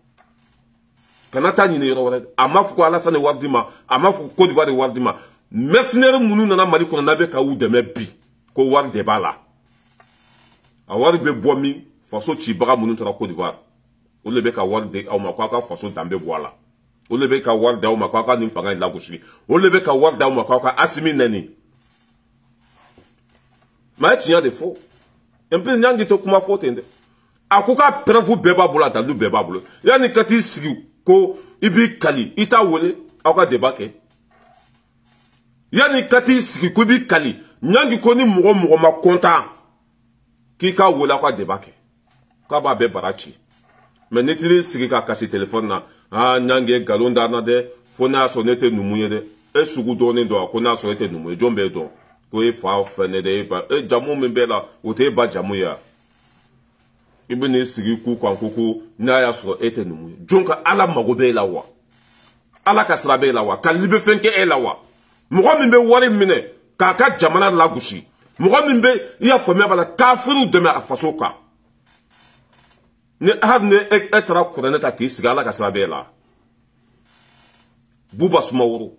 kana taa ɲini yɔrɔ wɛrɛ a ma fɔ ko Alassane wari di ma a ma fɔ ko Côte d'Ivoire wari di ma mercenaire minnu nana Mali kɔnɔ n'a bɛ k'aw dɛmɛ bi ko wari de b'a la a wari bɛ bɔ min faso cibaga minnu taara Côte d'Ivoire olu de bɛ ka wari di aw ma k'aw ka faso danbe bɔ a la olu de bɛ ka wari d'aw ma k'aw ka nin fanga in lagosi olu de bɛ ka wari d'aw ma k'aw ka Assimi nɛni mais a ye tiɲɛ de fɔ un peu Niang tɛ kuma fɔ ten dɛ a ko k'a preuve bɛɛ b'a bolo a dalilu bɛɛ b'a bolo yanni ka t'i sigi ko i b'i kali i t'a wele aw ka débat kɛ yanni ka t'i sigi ko i b'i kali Niang ko ni mɔgɔ ma content k'i k'a wele aw ka débat kɛ k'a b'a bɛɛ bara ci mais ne t'i sigi ka kasi téléphone na Niang ye nkalon da na dɛ fo n'a y'a sɔrɔ ne tɛ numu ye dɛ e sugu dɔɔnin dɔn ko n'a y'a sɔrɔ e tɛ numu ye jɔn b'e dɔn ko e fa fɛn ne dɛ e fa e jamu min b'e la o tɛ e ba jamu ye i bɛ n'i sigi k'u kan ko n'a y'a sɔrɔ e tɛ numu ye jɔn ka Ala mago b'e la wa Ala ka sira b'e la wa ka libefɛn kɛ e la wa mɔgɔ min bɛ wari minɛ k'a ka jamana lagosi mɔgɔ min bɛ i y'a faamuya b'a la kafiriw dɛmɛ a faso kan ni hali ni e taara kuranɛ ta k'i sigi Ala ka sira b'e la Buba Sumaworo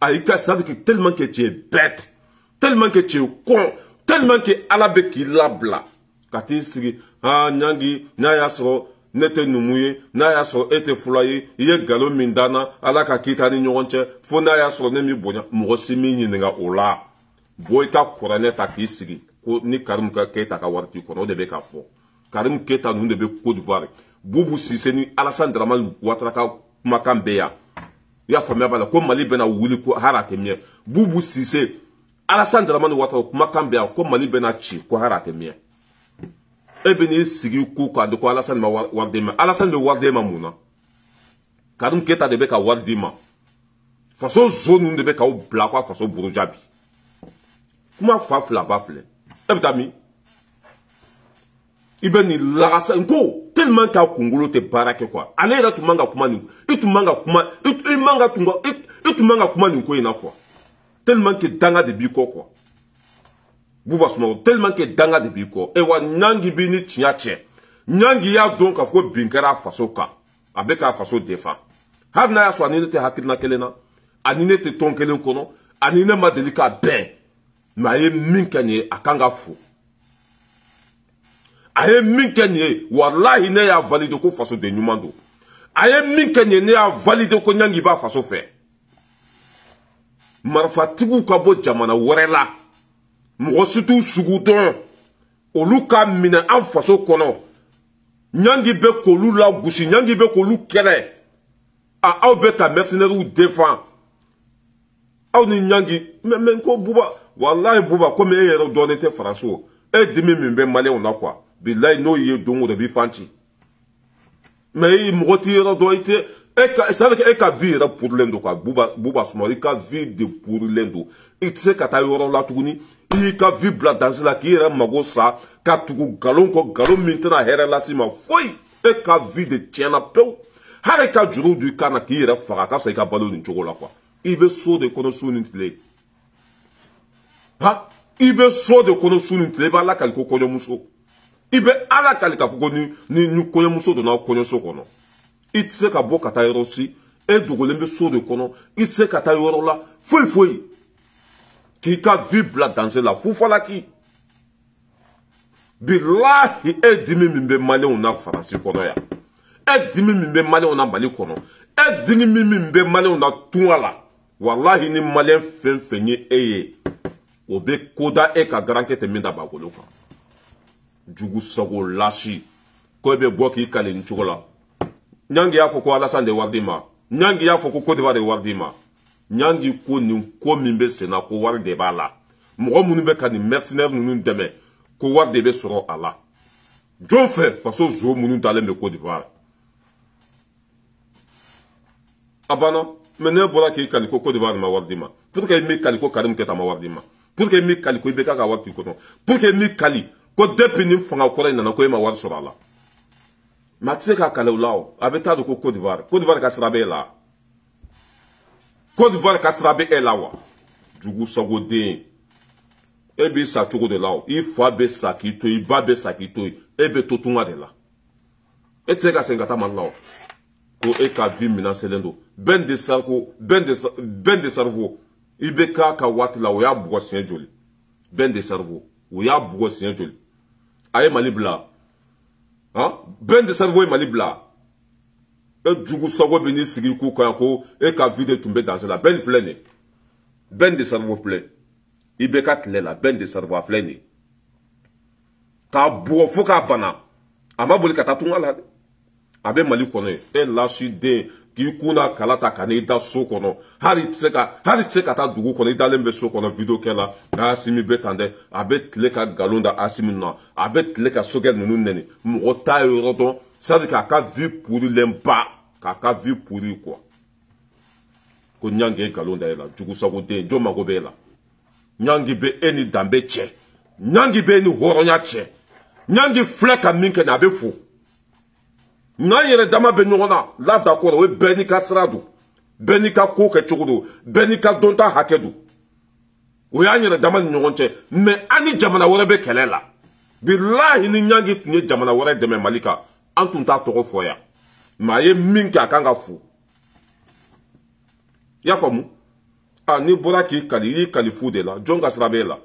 ayi ka ça veut dire tellement que tu es bête tellement que tu es con tellement que Ala bɛ k'i labila ka t'i sigi Niang n'a y'a sɔrɔ ne tɛ numu ye n'a y'a sɔrɔ e tɛ fula ye i ye nkalon min da n na Ala ka kita ni ɲɔgɔn cɛ fo n'a y'a sɔrɔ ne m'i bonya mɔgɔ si m'i ɲininka o la bɔ i ka kuranɛ ta k'i sigi ko ni Karim Keita ka wari t'i kɔnɔ o de bɛ ka fɔ Karim Keita ninnu de bɛ Côte d'Ivoire Boubou Cissé ni Alassane Dramane Ouattara ka kumakan bɛ yan i y'a faamuya b'a la ko Mali bɛna wuli ko hali a tɛ mɛn Boubou Cissé Alassane Dramane Ouattara kumakan bɛ yan ko Mali bɛna ci ko hali a tɛ mɛn e bɛ n'i sigi k'u kan de ko Alassane ma wari d'e ma Alassane bɛ wari d'e ma mun na Karim Keita de bɛ ka wari d'i ma faso zo ninnu de bɛ k'aw bila k'a faso buruja bi kuma fa fila ba filɛ e bɛ taa min i bɛ nin lagasa n ko tellement k'a kunkolo tɛ baara kɛ quoi ale yɛrɛ tun man ka kuma nin i tun man ka kuma nin ko in na quoi tellement que danga de b'i kɔ quoi Buba Sumaworo tellement que danga de b'i kɔ e wa Niang b'i ni tiɲɛ cɛ Niang y'a dɔn k'a fɔ ko bin kɛra a faso kan a bɛ k'a faso défend hali n'a y'a sɔrɔ ani ne tɛ hakilina kelen na ani ne tɛ tɔn kelen kɔnɔ ani ne ma deli k'a bɛn mais a ye min kɛ nin ye a kan ka fo a ye min kɛ nin ye walahi ne y'a valide ko faso de ɲuman don a ye min kɛ nin ye ne y'a valide ko Niang b'a faso fɛ marifatigiw ka bɔ jamana wɛrɛ la mɔgɔ si t'u sugu dɔn olu ka minɛ an faso kɔnɔ Niang bɛ k'olu lagosi Niang bɛ k'olu kɛlɛ aw bɛ ka mercenaires défend aw ni Niang mais ko Buba wallahi buba comme e yero donete français e dimi min be malé on a quoi billahi no ye dongo de bi fanti mais mo ti yero do ite e ka ça veut que e ka vivre pour lendo quoi buba smori ka vivre de pour lendo it se ka ta yoro la tuguni i ka vivre dans la qui era mago sa ka tugu galon ko galon mintena hera la sima foi e ka vivre de tiena peu hare ka juru du kana ki era faga ka sa ka balo ni chogo la quoi ibe so de kono suni tile ha ibe so de kono suni tile ba la kaliko kono muso ibe ala kalika fuko ni kono muso do na kono so kono itse ka bo kata yoro si e dogolembe so de kono itse kata yoro la foi ki ka vibla dans la fufala ki billahi e dimi mimbe male on na faransi kono ya e dimi mimbe male on na mali kono e dimi mimbe male on na tunala wallahi ni male fenye eye obe koda e ka garanke te minda bagolo ka jugu sago lashi ko be boki kale nchugola nyangi ya foko ala sande wardima nyangi ya foko ko de wardima nyangi ko ni ko mimbe sena ko war de bala mo munu be kan mercenaire nunu deme ko war de be soro ala jon fe faso zo munu dale me Côte d'Ivoire abana mene bora ki kaliko Côte d'Ivoire ma wardima pour que mi kaliko karim keta ma wardima pour que mi kaliko be ka warti ko non pour que mi kali ko depuis ni fanga ko na ko ma war soro ala matse ka kale lao abeta do Côte d'Ivoire ka srabe la Côte d'Ivoire ka srabe elawa jugu sagode ebe sa chogo de lao ifa be sakito iba be sakito ebe totunga de la eteka sengata man lao ko e ka vi mina selendo ben de cerveau ibe ka wat la o ya bugo sien joli ben de cerveau o ya bugo sien joli aye malibla hein ben de cerveau e malibla e jugu sago beni sigi ku ko e ka vi de tomber dans la ben flene ben de cerveau plein ibe ka tile la ben de cerveau flene ka bugo foka bana amaboli ka tatunga la abe mali kono e lashi de ki kuna kalata kane da so kono hari tseka ta dugu kono idalembe so kono video kela asimi betande abe tile ka galonda asimi na abe tile ka sogel nunu neni mo ta yorodo ça ka vu pour lempa ka vu pour quoi ko nyange galonda ela jugu sago de joma go bela nyangi be eni dambe che nyangi be ni horonya che nyangi fleka minke na be fo na yere dama be nyona la d'accord we benika sradu benika ko ke chugudu benika donta hakedu we anyere dama nyonche me ani jamana wore be kelela billahi ni nyangi tunye jamana wore de me malika antunta toko foya ma ye minka kanga fu ya famu ani boraki kali fu de la jonga srabe la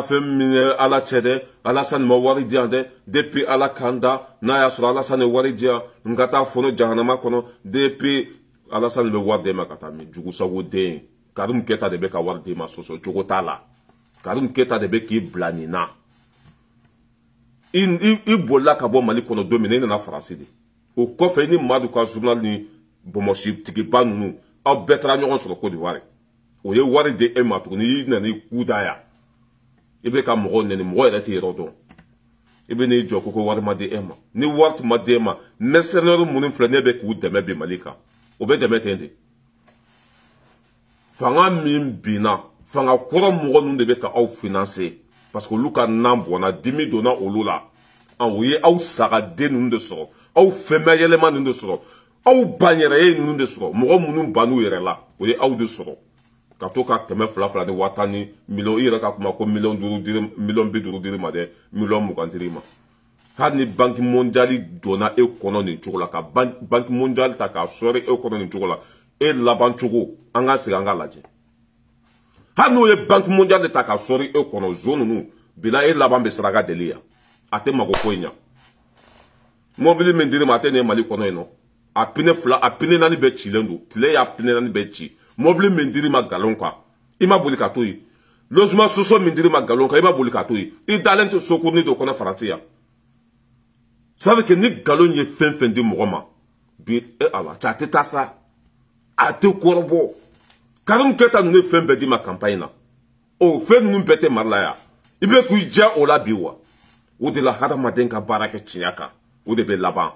femme ala chede ala san mo wari diande depuis ala kanda na ya sura ala san wari dia ngata fono jahannama kono depuis ala san le warde makata mi jugu sago de karum keta de beka warde ma soso jugo tala karum keta de beki blanina i bolla ka bo mali kono dominer na France de o kofe ni madu ka journal ni bomoshi tiki banu au betra nyon sur Côte d'Ivoire o ye wari de e ma to ni na ni kudaya ibe ka mo ne mo yere ti rodo ibe ni joko ko war ma de ema ni wart ma de ema mercenaire munin flane be ku de be malika o be de metende fanga min bina fanga koro mo nu de be ka au financer parce que luka nambo na dimi dona olula en woye au sara de nu de so au femayele man nu de so au banyere nu de so mo munu banu yere la woye au de so ka to ka teme fla de watani million ira ka kuma ko million duru dire million bi duru dire ma de million mugantiri ma hani banque mondiale dona économie chokola ka banque mondiale ta ka sore économie chokola e laban choko anga siganga laje hanu ye banque mondiale ta ka sore économie zone nu bila e laban be saraga delia ate mago koinya mobile mendire ma te ne mali kono eno apine nani be chilendo tile ya apine nani be chi mobile mendiri ma galon kwa ima boli katoi logement social mendiri ma galon kwa ima boli katoi i talent soko ni do kona faratia ça veut que ni galon ye fin de mogoma bi ala cha teta sa ate korbo Karim Keta nous fait un ma campagne là. Oh, fait nous bête malaya. Il veut qu'il y ait au la biwa. Ou de la Hadamadenka barake chinyaka. Ou de bel laban.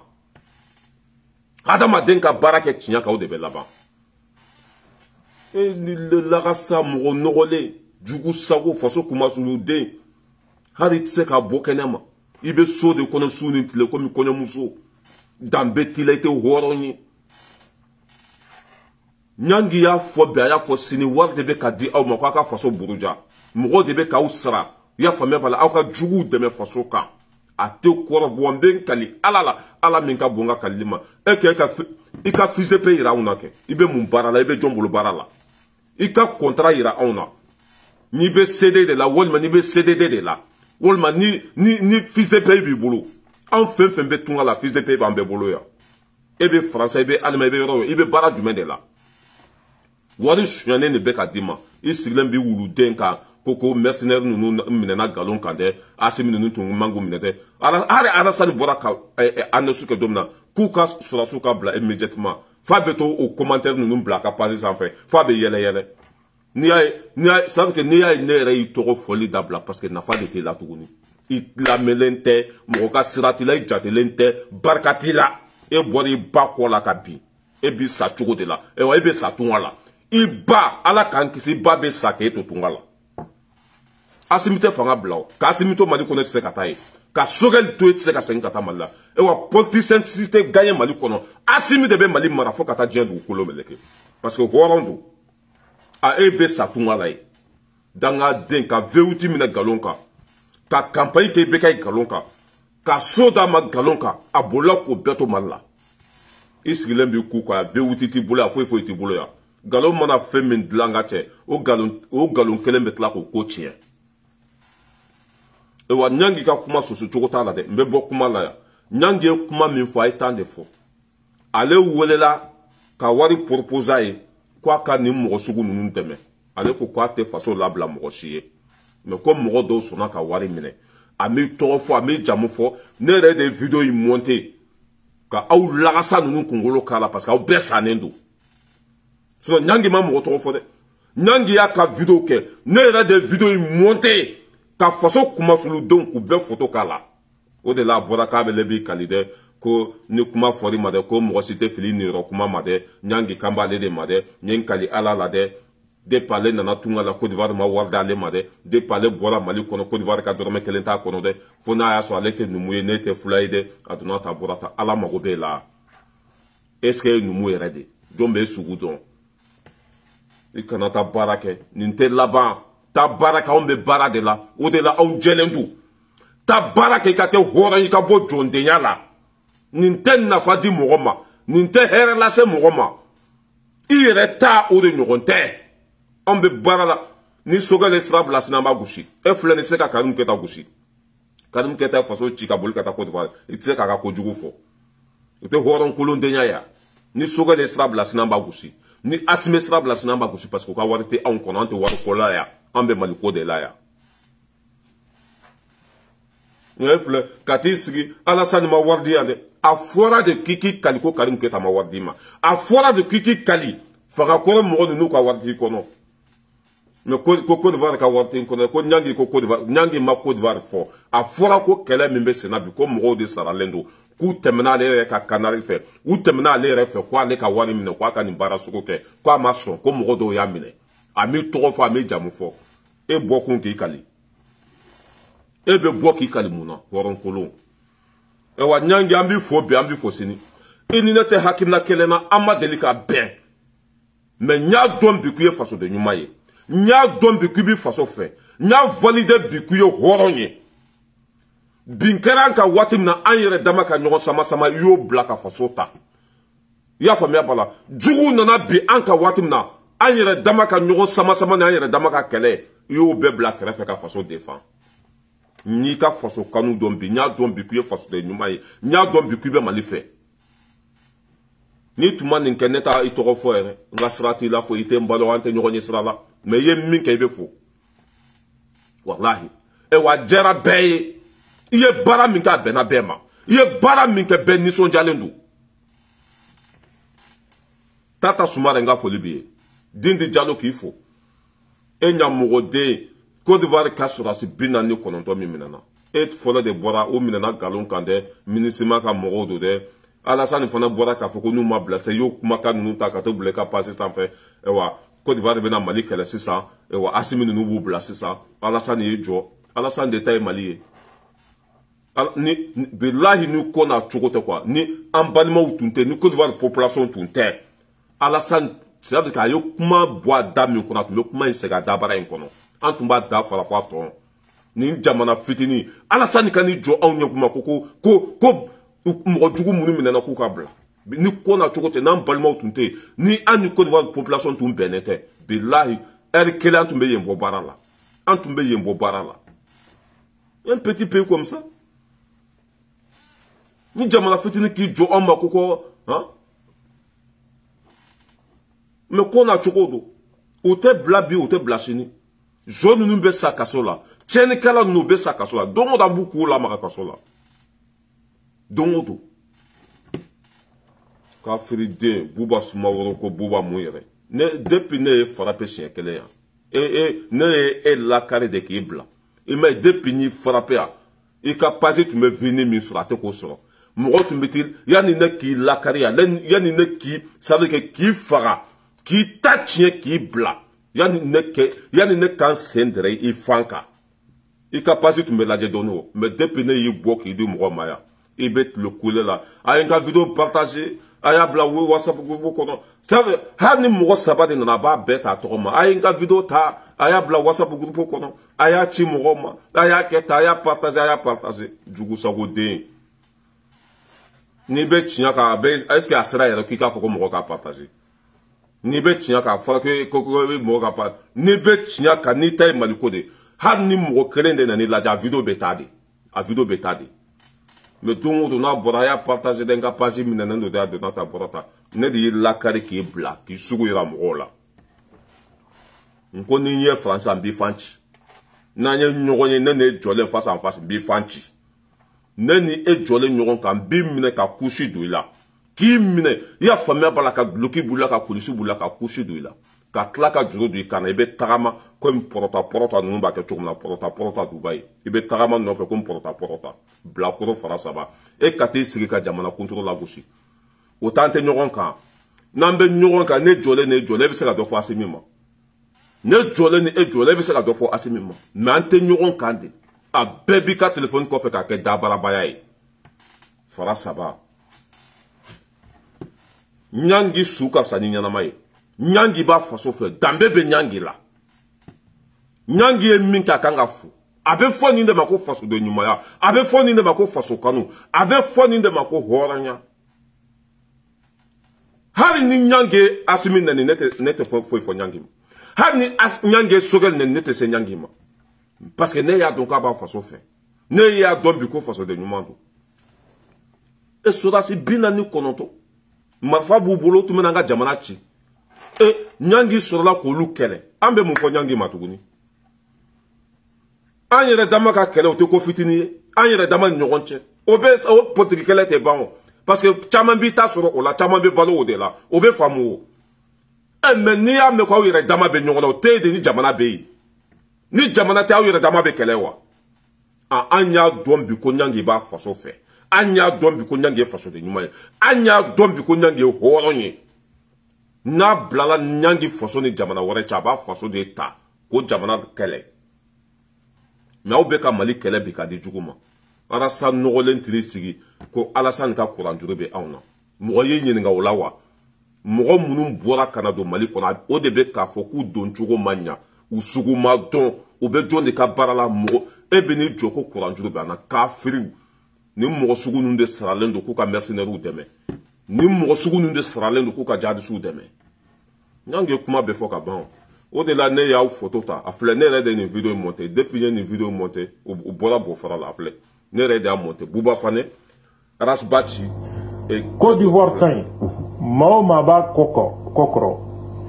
Hadamadenka barake chinyaka ou de bel laban. Et le larasa moro norole. Djougou sago faso kumasulu den. Harit seka bokenema. Il veut saut de konosuni le comme konomuso. Dambeti la été horoni. Nyangi ya fo be ya fo sini war de be ka di aw mako aka faso buruja mgo de be ka usra ya fa me bala aw ka jugu de me faso ka ate koro bomben kali ala min ka bonga kalima e ke ka I ka fils de paye ira una ke ibe mun barala ibe jombolo barala I ka contrat ira ona ni be CD de la wolma ni be CDD de la wolma ni fils de paye bi bolo en fin be tunga la fils de paye ba be bolo ya ebe français be allemand be ro ibe bara du men de la wari sunyane ne beka dima I siglen bi wulu denka koko mercenaire nunu minena galon kande asimi nunu tungu mangu minete ara sani bora ka anesu ke domna kuka surasuka bla immédiatement fa beto au commentaire nunu bla ka page sans fait fa be yele ni ay ça que ni ay ne rei toro folie dabla parce que na fa de te la tuguni I la melente moka siratila I jatelente barkatila e bori bako la kabi e bi sa chugo de la e wa e be sa tunwa la Iba ala kankisi ba be sake to tungala asimite fanga blaw ka asimito mali kono tse kataye ka sogel to tse ka sen kata malla e wa politicien cité gagner mali kono asimite be mali mara fo kata jendu kolo meleke parce que horondu a ebe sa tungala e danga den ka veuti mina galonka ka campagne ke be kay galonka ka soda ma galonka abola ko beto malla isigilem bi ku ka veuti ti bola fo ti bolo ya galon mana fait min dlanga che o galon kelen betla ko ko tie e wa nyangi ka kuma soso chokota la de mbe bo kuma la ya nyangi kuma min fo ay tan de fo ale welela ka wari proposer kwa ka ni mo sugu nunu deme ale ko kwa te faso labla mo chier mais comme mo do sona ka wari mine ami to fo ami jamu fo ne re de vidéo y monter ka aw lagasa nunu kungolo kala parce que aw besa nendo so nyangi ma mo to fo de nyangi ya ka vidéo ke ne ra de vidéo monter ka faso kuma sulu don ku be photo kala o de la bora ka be lebi kalide ko ni kuma fori made ko mo cité fili ni ro kuma made nyangi kamba le de made nyen kali ala la de parler nana tunga la Côte d'Ivoire ma warda le made de parler bora mali kono Côte d'Ivoire ka dorme kelenta kono de fona ya so alete numuye nete fulaide aduna ta borata ala ma go be la est-ce que numuye rede dombe sugudon I kana ta barake ninte laban ta baraka on be bara de la o de la on jelendu ta barake ka te hora yi ka bo jondenya la ninte na fadi mogoma ninte here la se mogoma I reta o de nyoronte on be bara la ni soga le strab la sinamba gushi e fule ne se ka Karim Keta gushi Karim Keta faso chika bol kata ko d'Ivoire itse ka ko jugu fo te horon kulon denya ya ni soga le strab la sinamba gushi ni asimesra bla sinamba kusi parce que ka warite on konante war kola ya ambe maliko de la ya ngefle katisgi ala sani ma wardi ande a fora de kiki kaliko Karim Keta ma wardi ma a fora de kiki kali faka ko mo no ka wardi kono me ko de var ka wardi kono ko nyangi ko de var nyangi ma ko de var fo a fora ko kele mbe senabi ko mo de saralendo ku temna le ka kanari fe u temna le fe kwa le ka wani mine kwa ka ni bara suko ke kwa maso ko mo do ya mine ami to fo ami jamu fo e bokun ki kali e be boki kali muna woron kolon e wa nyangi ambi fo sini ini nete hakina kelena ama delika ben me nya dom bi kuye faso de nyumaye nya dom bi kubi faso fe nya valide bi kuye horonye binkeran ka watim na anyere dama ka nyogo sama yo blaka fasota ya famia bala jugu nana bi anka watim na anyere dama ka nyogo sama na anyere dama ka kele yo be blaka refe ka faso defan ni ka faso kanu dombi nya dombi kuye faso de nyumaye nya dombi kuye malife ni tuma nin keneta itoro fo ere nga srati la fo ite mbalo ante nyogo ni srala me ye min ke be fo wallahi e wa jera beye iye bara min ka bena bema iye bara min ke ben ni son jalendu tata sumare nga foli biye Dindi Diallo k'i fo e ɲa mɔgɔ den Côte d'Ivoire ka sɔrɔsi 49 min minɛna e fɔlɔ de bɔra o minɛna nkalon kan dɛ MINUSMA ka mɔgɔw do dɛ Alassane fana bɔra k'a fɔ ko n'u ma bila sisan y'o kumakan ninnu ta ka to bila i ka page sanfɛ wa Côte d'Ivoire bɛna Mali kɛlɛ sisan wa Assimi ninnu b'u bila sisan Alassane y'i jɔ Alassane de ta ye Mali ye ni bilahi ni ko n'a cogo tɛ quoi ni an balimaw tun tɛ ni Côte d'Ivoire population tun tɛ Alassane c'est-à-dire k'a ye kuma bɔ a da min kɔnɔ a tun bɛ kuma in segin a da bara in kɔnɔ an tun b'a da fara fɔ a tɔn ni jamana fitinin Alassane ka n'i jɔ anw ɲɛ kuma ko mɔgɔ jugu minnu minɛna k'u ka bila ni ko n'a cogo tɛ n'an balimaw tun tɛ ni an ni Côte d'Ivoire population tun bɛnnen tɛ bilahi heure kelen an tun bɛ yen bɔ baara la an tun bɛ yen bɔ baara la un petit pays comme ça ni jamana fitinin k'i jɔ anw ma ko hein mais ko n'a cogo do o tɛ bila bi o tɛ bila sini zone ninnu bɛ sa kaso la tiɲɛnikɛla ninnu bɛ sa kaso la don o don an b'u k'u lamaga kaso la don o don kafiriden Buba Sumaworo ko Buba mun yɛrɛ ne depuis ne ye frappé siɲɛ kelen yan ne ye e lakari de k'i bila i m'a ye depuis n'i frappé yan i ka page tun bɛ vini min sɔrɔ a tɛ k'o sɔrɔ mɔgɔ tun bɛ ti yanni ne k'i lakari yan yanni ne k'i ça veut dire k'i faga k'i ta tiɲɛ k'i bila yanni ne kan sen dɛrɛ i fan kan i ka page tun bɛ lajɛ dɔɔni o mais depuis ne y'i bɔ k'i di mɔgɔ ma yan i bɛ tile kule la a ye n ka vidéo partager a y'a bila WhatsApp groupe kɔnɔ sabu hali ni mɔgɔ 3 de nana a b'a bɛɛ ta tɔgɔ ma a ye n ka vidéo ta a y'a bila WhatsApp groupe kɔnɔ a y'a ci mɔgɔw ma a y'a kɛ tan a y'a partager jugusago den n'i bɛ tiɲɛ kan est-ce que a sera yɛrɛ k'i k'a fɔ ko mɔgɔ k'a partager n'i bɛ tiɲɛ kan fɔra ko mɔgɔ ka partager n'i bɛ tiɲɛ kan n'i ta ye Maliko de hali ni mɔgɔ kelen de nana i lajɛ a vidéo bɛ taa de mais don o don n'a bɔra a y'a partager dɛ n ka page minɛnen do de a donna ta bɔra ta ne de y'i lakari k'i bila k'i sugu yira mɔgɔw la n ko ni n ye France n b'i fan ci n'an ye ɲɔgɔn ye ne n'e jɔlen face à face n b'i fan ci ne ni e jɔlen ɲɔgɔn kan n b'i minɛ ka kusi don i la k'i minɛ i y'a faamuya b'a la ka duloki b'u la ka polisi b'u la ka kusi don i la ka tila ka juru don i kan na i bɛ tagama comme pɔrɔta ninnu b'a kɛ cogo min na pɔrɔta Dubaï i bɛ tagama nɔfɛ comme pɔrɔta bilakoro fara 3 e ka t'i sigi ka jamana kuntoro lagosi o t'an tɛ ɲɔgɔn kan n'an bɛ ɲɔgɔn kan ne jɔlen e bɛ se ka dɔ fɔ Assimi ma ne jɔlen ni e jɔlen e bɛ se ka dɔ fɔ Assimi ma mais an tɛ ɲɔgɔn kan de a bɛɛ b'i ka téléphone kɔfɛ k'a kɛ dabarabaya ye fara 3 ɲangi su ka fisa ni ɲɛnama ye ɲangi b'a faso fɛ danbe bɛ ɲangi la ɲangi ye min kɛ a kan ka fo a bɛ fɔ nin de ma ko fasoden ɲumanya a bɛ fɔ nin de ma ko faso kanu a bɛ fɔ nin de ma ko hɔrɔnya hali ni ɲangi Assimi nani ne tɛ foyi fɔ ɲangi ma hali ni ɲangi Sogɛl nani ne tɛ se ɲangi ma parce que ne y'a dɔn k'a b'a faso fɛ ne y'a dɔn bi ko fasoden ɲuman don e sɔrɔdasi 49 marifa b'u bolo tun bɛ an ka jamana ci ɲangi sɔrɔla k'olu kɛlɛ an bɛ mun fɔ ɲangi ma tuguni an yɛrɛ dama ka kɛlɛ o tɛ ko fitinin ye an yɛrɛ dama ni ɲɔgɔn cɛ o politiki kɛlɛ tɛ ban o parce que caman b'i ta sɔrɔ o la caman bɛ balo o de la o bɛ faamu o mais n'i y'a mɛn k'aw yɛrɛ dama bɛ ɲɔgɔn na o tɛ yen de ni jamana bɛ yen ni jamana tɛ aw yɛrɛ dama bɛ kɛlɛ wa an y'a dɔn bi ko ɲangi b'a faso fɛ an y'a dɔn bi ko ɲangi ye fasoden ɲuman ye an y'a dɔn bi ko ɲangi ye hɔrɔn ye n'a bilala ɲangi faso ni jamana wɛrɛ cɛ a b'a faso de ta ko jamana kɛlɛ mais aw bɛ ka Mali kɛlɛ bi ka di jugu ma Alassane nɔgɔlen tiri sigi ko Alassane ka kuran juru bɛ anw na mɔgɔ ye ɲininka o la wa mɔgɔ minnu bɔra ka na don Mali kɔnɔ o de bɛ k'a fɔ k'u don cogo ma ɲa u sugu ma dɔn u bɛ jɔn de ka baara la mɔgɔ e bɛ n'i jɔ ko kuran juru bɛ an na kafiriw ni mɔgɔ sugu ninnu de saralen don k'u ka mercenaires dɛmɛ ni mɔgɔ sugu ninnu de saralen don k'u ka jihadistes dɛmɛ ɲangi kuma bɛ fɔ ka ban o de la ne y'aw photo ta a filɛ ne yɛrɛ de nin vidéo monté depuis n ye nin vidéo monté u bɔra Bofara la a filɛ ne yɛrɛ de y'a monté Buba Fane Ras Bachi Côte d'Ivoire ta yen maa o maa b'a kɔkɔrɔ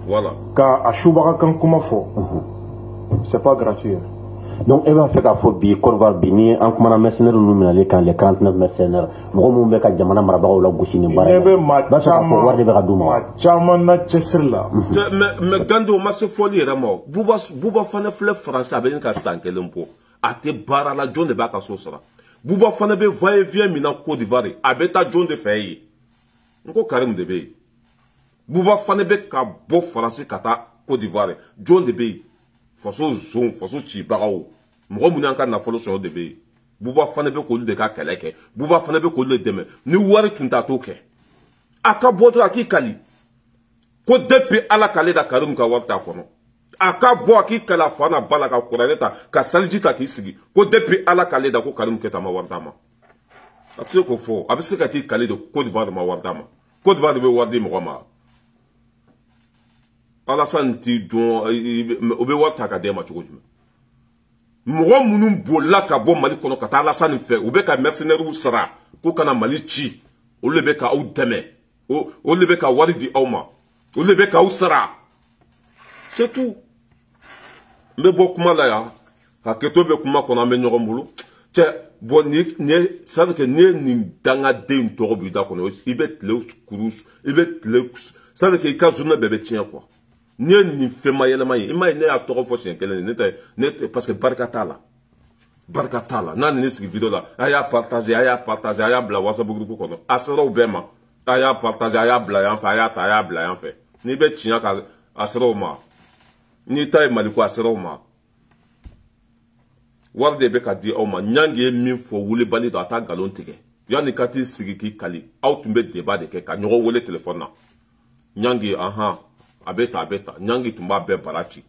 voilà ka a subaga kan kuma fɔ c'est pas gratuit Donc e b'a fɛ k'a fɔ bi Côte d'Ivoire bi ni an kumana mercenaires ninnu minɛli kan les 49 mercenaires mɔgɔ minnu bɛ ka jamana marabagaw la gosi ni baara in na b'a fɛ k'a fɔ wari de bɛ ka d'u ma caman na cɛsiri la mais Gando ma se fɔli yɛrɛ ma Buba fana filɛ France a bɛ ɲini ka san kelen bɔ a tɛ baara la jɔn de b'a ka so sara Buba fana bɛ va-et-vient min na Côte d'Ivoire a bɛ taa jɔn de fɛ yen n ko Karim de bɛ yen Buba fana bɛ ka bɔ France ka taa Côte d'Ivoire jɔn de bɛ yen faso zon faso cibagaw mɔgɔ minnu y'an ka nafolo sɔrɔ de bɛ yen Buba fana bɛ k'olu de ka kɛlɛ kɛ Buba fana bɛ k'olu de dɛmɛ ni wari tun t'a t'o kɛ a ka bɔ dɔrɔn a k'i kali ko depuis Ala k'ale da Karim ka wari t'a kɔnɔ a ka bɔ a k'i kali a fa n'a ba la ka kuranɛ ta ka saliji ta k'i sigi ko depuis Ala k'ale da ko Karim Keita ma wari d'a ma a tɛ se k'o fɔ a bɛ se ka t'i kali de Côte d'Ivoire de ma wari d'a ma Côte d'Ivoire de bɛ wari di mɔgɔ ma Alassane ti dɔn o bɛ wari ta ka d'e ma cogo jumɛn mɔgɔ minnu bolila ka bɔ Mali kɔnɔ ka taa Alassane fɛ u bɛ ka mercenaires sara ko kana Mali ci olu de bɛ ka aw dɛmɛ olu de bɛ ka wari di aw ma olu de bɛ k'aw sara c'est tout n bɛ bɔ kuma la yan hakɛto bɛ kuma kɔnɔ an bɛ ɲɔgɔn bolo cɛ bon ça veut que n'i ye nin dangaden tɔgɔ b'i da kɔnɔ i bɛ tile kuru i bɛ tile ça veut que i ka journée bɛɛ bɛ tiɲɛ quoi n'i ye nin fɛn ma yɛlɛma ye i ma ye ne y'a tɔgɔ fɔ siɲɛ kelen ne tɛ parce que barika t'a la n'a ni ne sigi vidéo la a y'a partager a y'a bila WhatsApp groupe kɔnɔ a sera o bɛɛ ma a y'a partager a y'a bila yan fɛ a y'a ta a y'a bila yan fɛ n'i bɛ tiɲɛ kan a sera o ma n'i ta ye Mali ko a sera o ma wari de bɛ ka di aw ma Ɲangi ye min fɔ wulibali don a t'a nkalon tigɛ yanni ka t'i sigi k'i kali aw tun bɛ débat de kɛ ka ɲɔgɔn wele téléphone na Ɲangi a bɛ ta Ɲangi tun b'a bɛɛ bara ci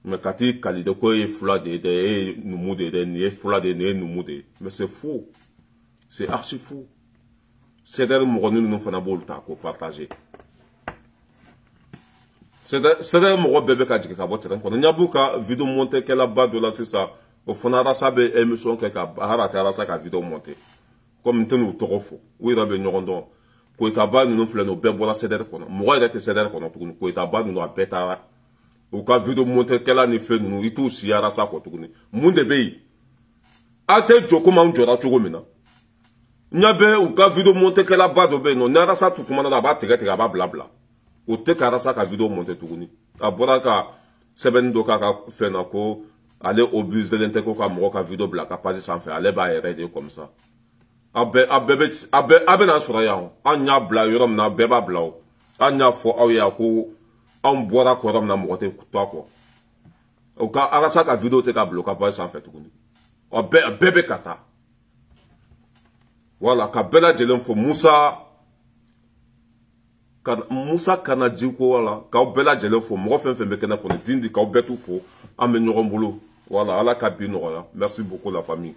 mais ka t'i kali de ko e ye fula de ye dɛ e ye numu de ye dɛ nin ye fula de ye nin ye numu de ye mais c'est faux c'est archi faux CDR mɔgɔ ninnu fana b'olu ta k'o partager CDR mɔgɔ bɛɛ bɛ ka jigin ka bɔ terrain kɔnɔ ɲabu ka vidéo monter kɛla ba dɔ la sisan o fana Arasa bɛ émission kɛ ka harate Arasa ka vidéo monter comme n tɛ n'u tɔgɔ fɔ u yɛrɛ bɛ ɲɔgɔn dɔn Koyita ba ninnu filɛ nin o bɛɛ bɔra CDR kɔnɔ mɔgɔ yɛrɛ tɛ CDR kɔnɔ tuguni Koyita ba ninnu a bɛɛ taara u ka vidéo monter kɛla ni fɛn ninnu i t'u si Arasa kɔ tuguni mun de bɛ yen a tɛ jɔ komi anw jɔra cogo min na ɲa bɛ u ka vidéo monter kɛla ba dɔ bɛ yen nɔ ni Arasa tun kumana a b'a tigɛ a b'a bila o tɛ ka Arasa ka vidéo monter tuguni a bɔra ka sɛbɛnni dɔ k'a ka fɛn na ko ale obligelen tɛ ko ka mɔgɔ ka vidéo bila ka page sanfɛ ale b'a yɛrɛ de comme ça a bɛ na sɔrɔ yan an y'a bila yɔrɔ min na a bɛɛ b'a bila o an y'a fɔ aw ye ko anw bɔra ko yɔrɔ min na mɔgɔ tɛ to a kɔ o ka Arasa ka vidéo tɛ ka bila o ka page sanfɛ tuguni a bɛɛ bɛ ka taa voilà ka bɛɛ lajɛlen fɔ Musa Kanaji ko wala k'aw bɛɛ lajɛlen fɔ mɔgɔ fɛn fɛn bɛ kɛnɛ kɔnɔ din di k'aw bɛɛ t'u fɔ an bɛ ɲɔgɔn bolo voilà Ala ka bi nɔgɔya merci beaucoup la famille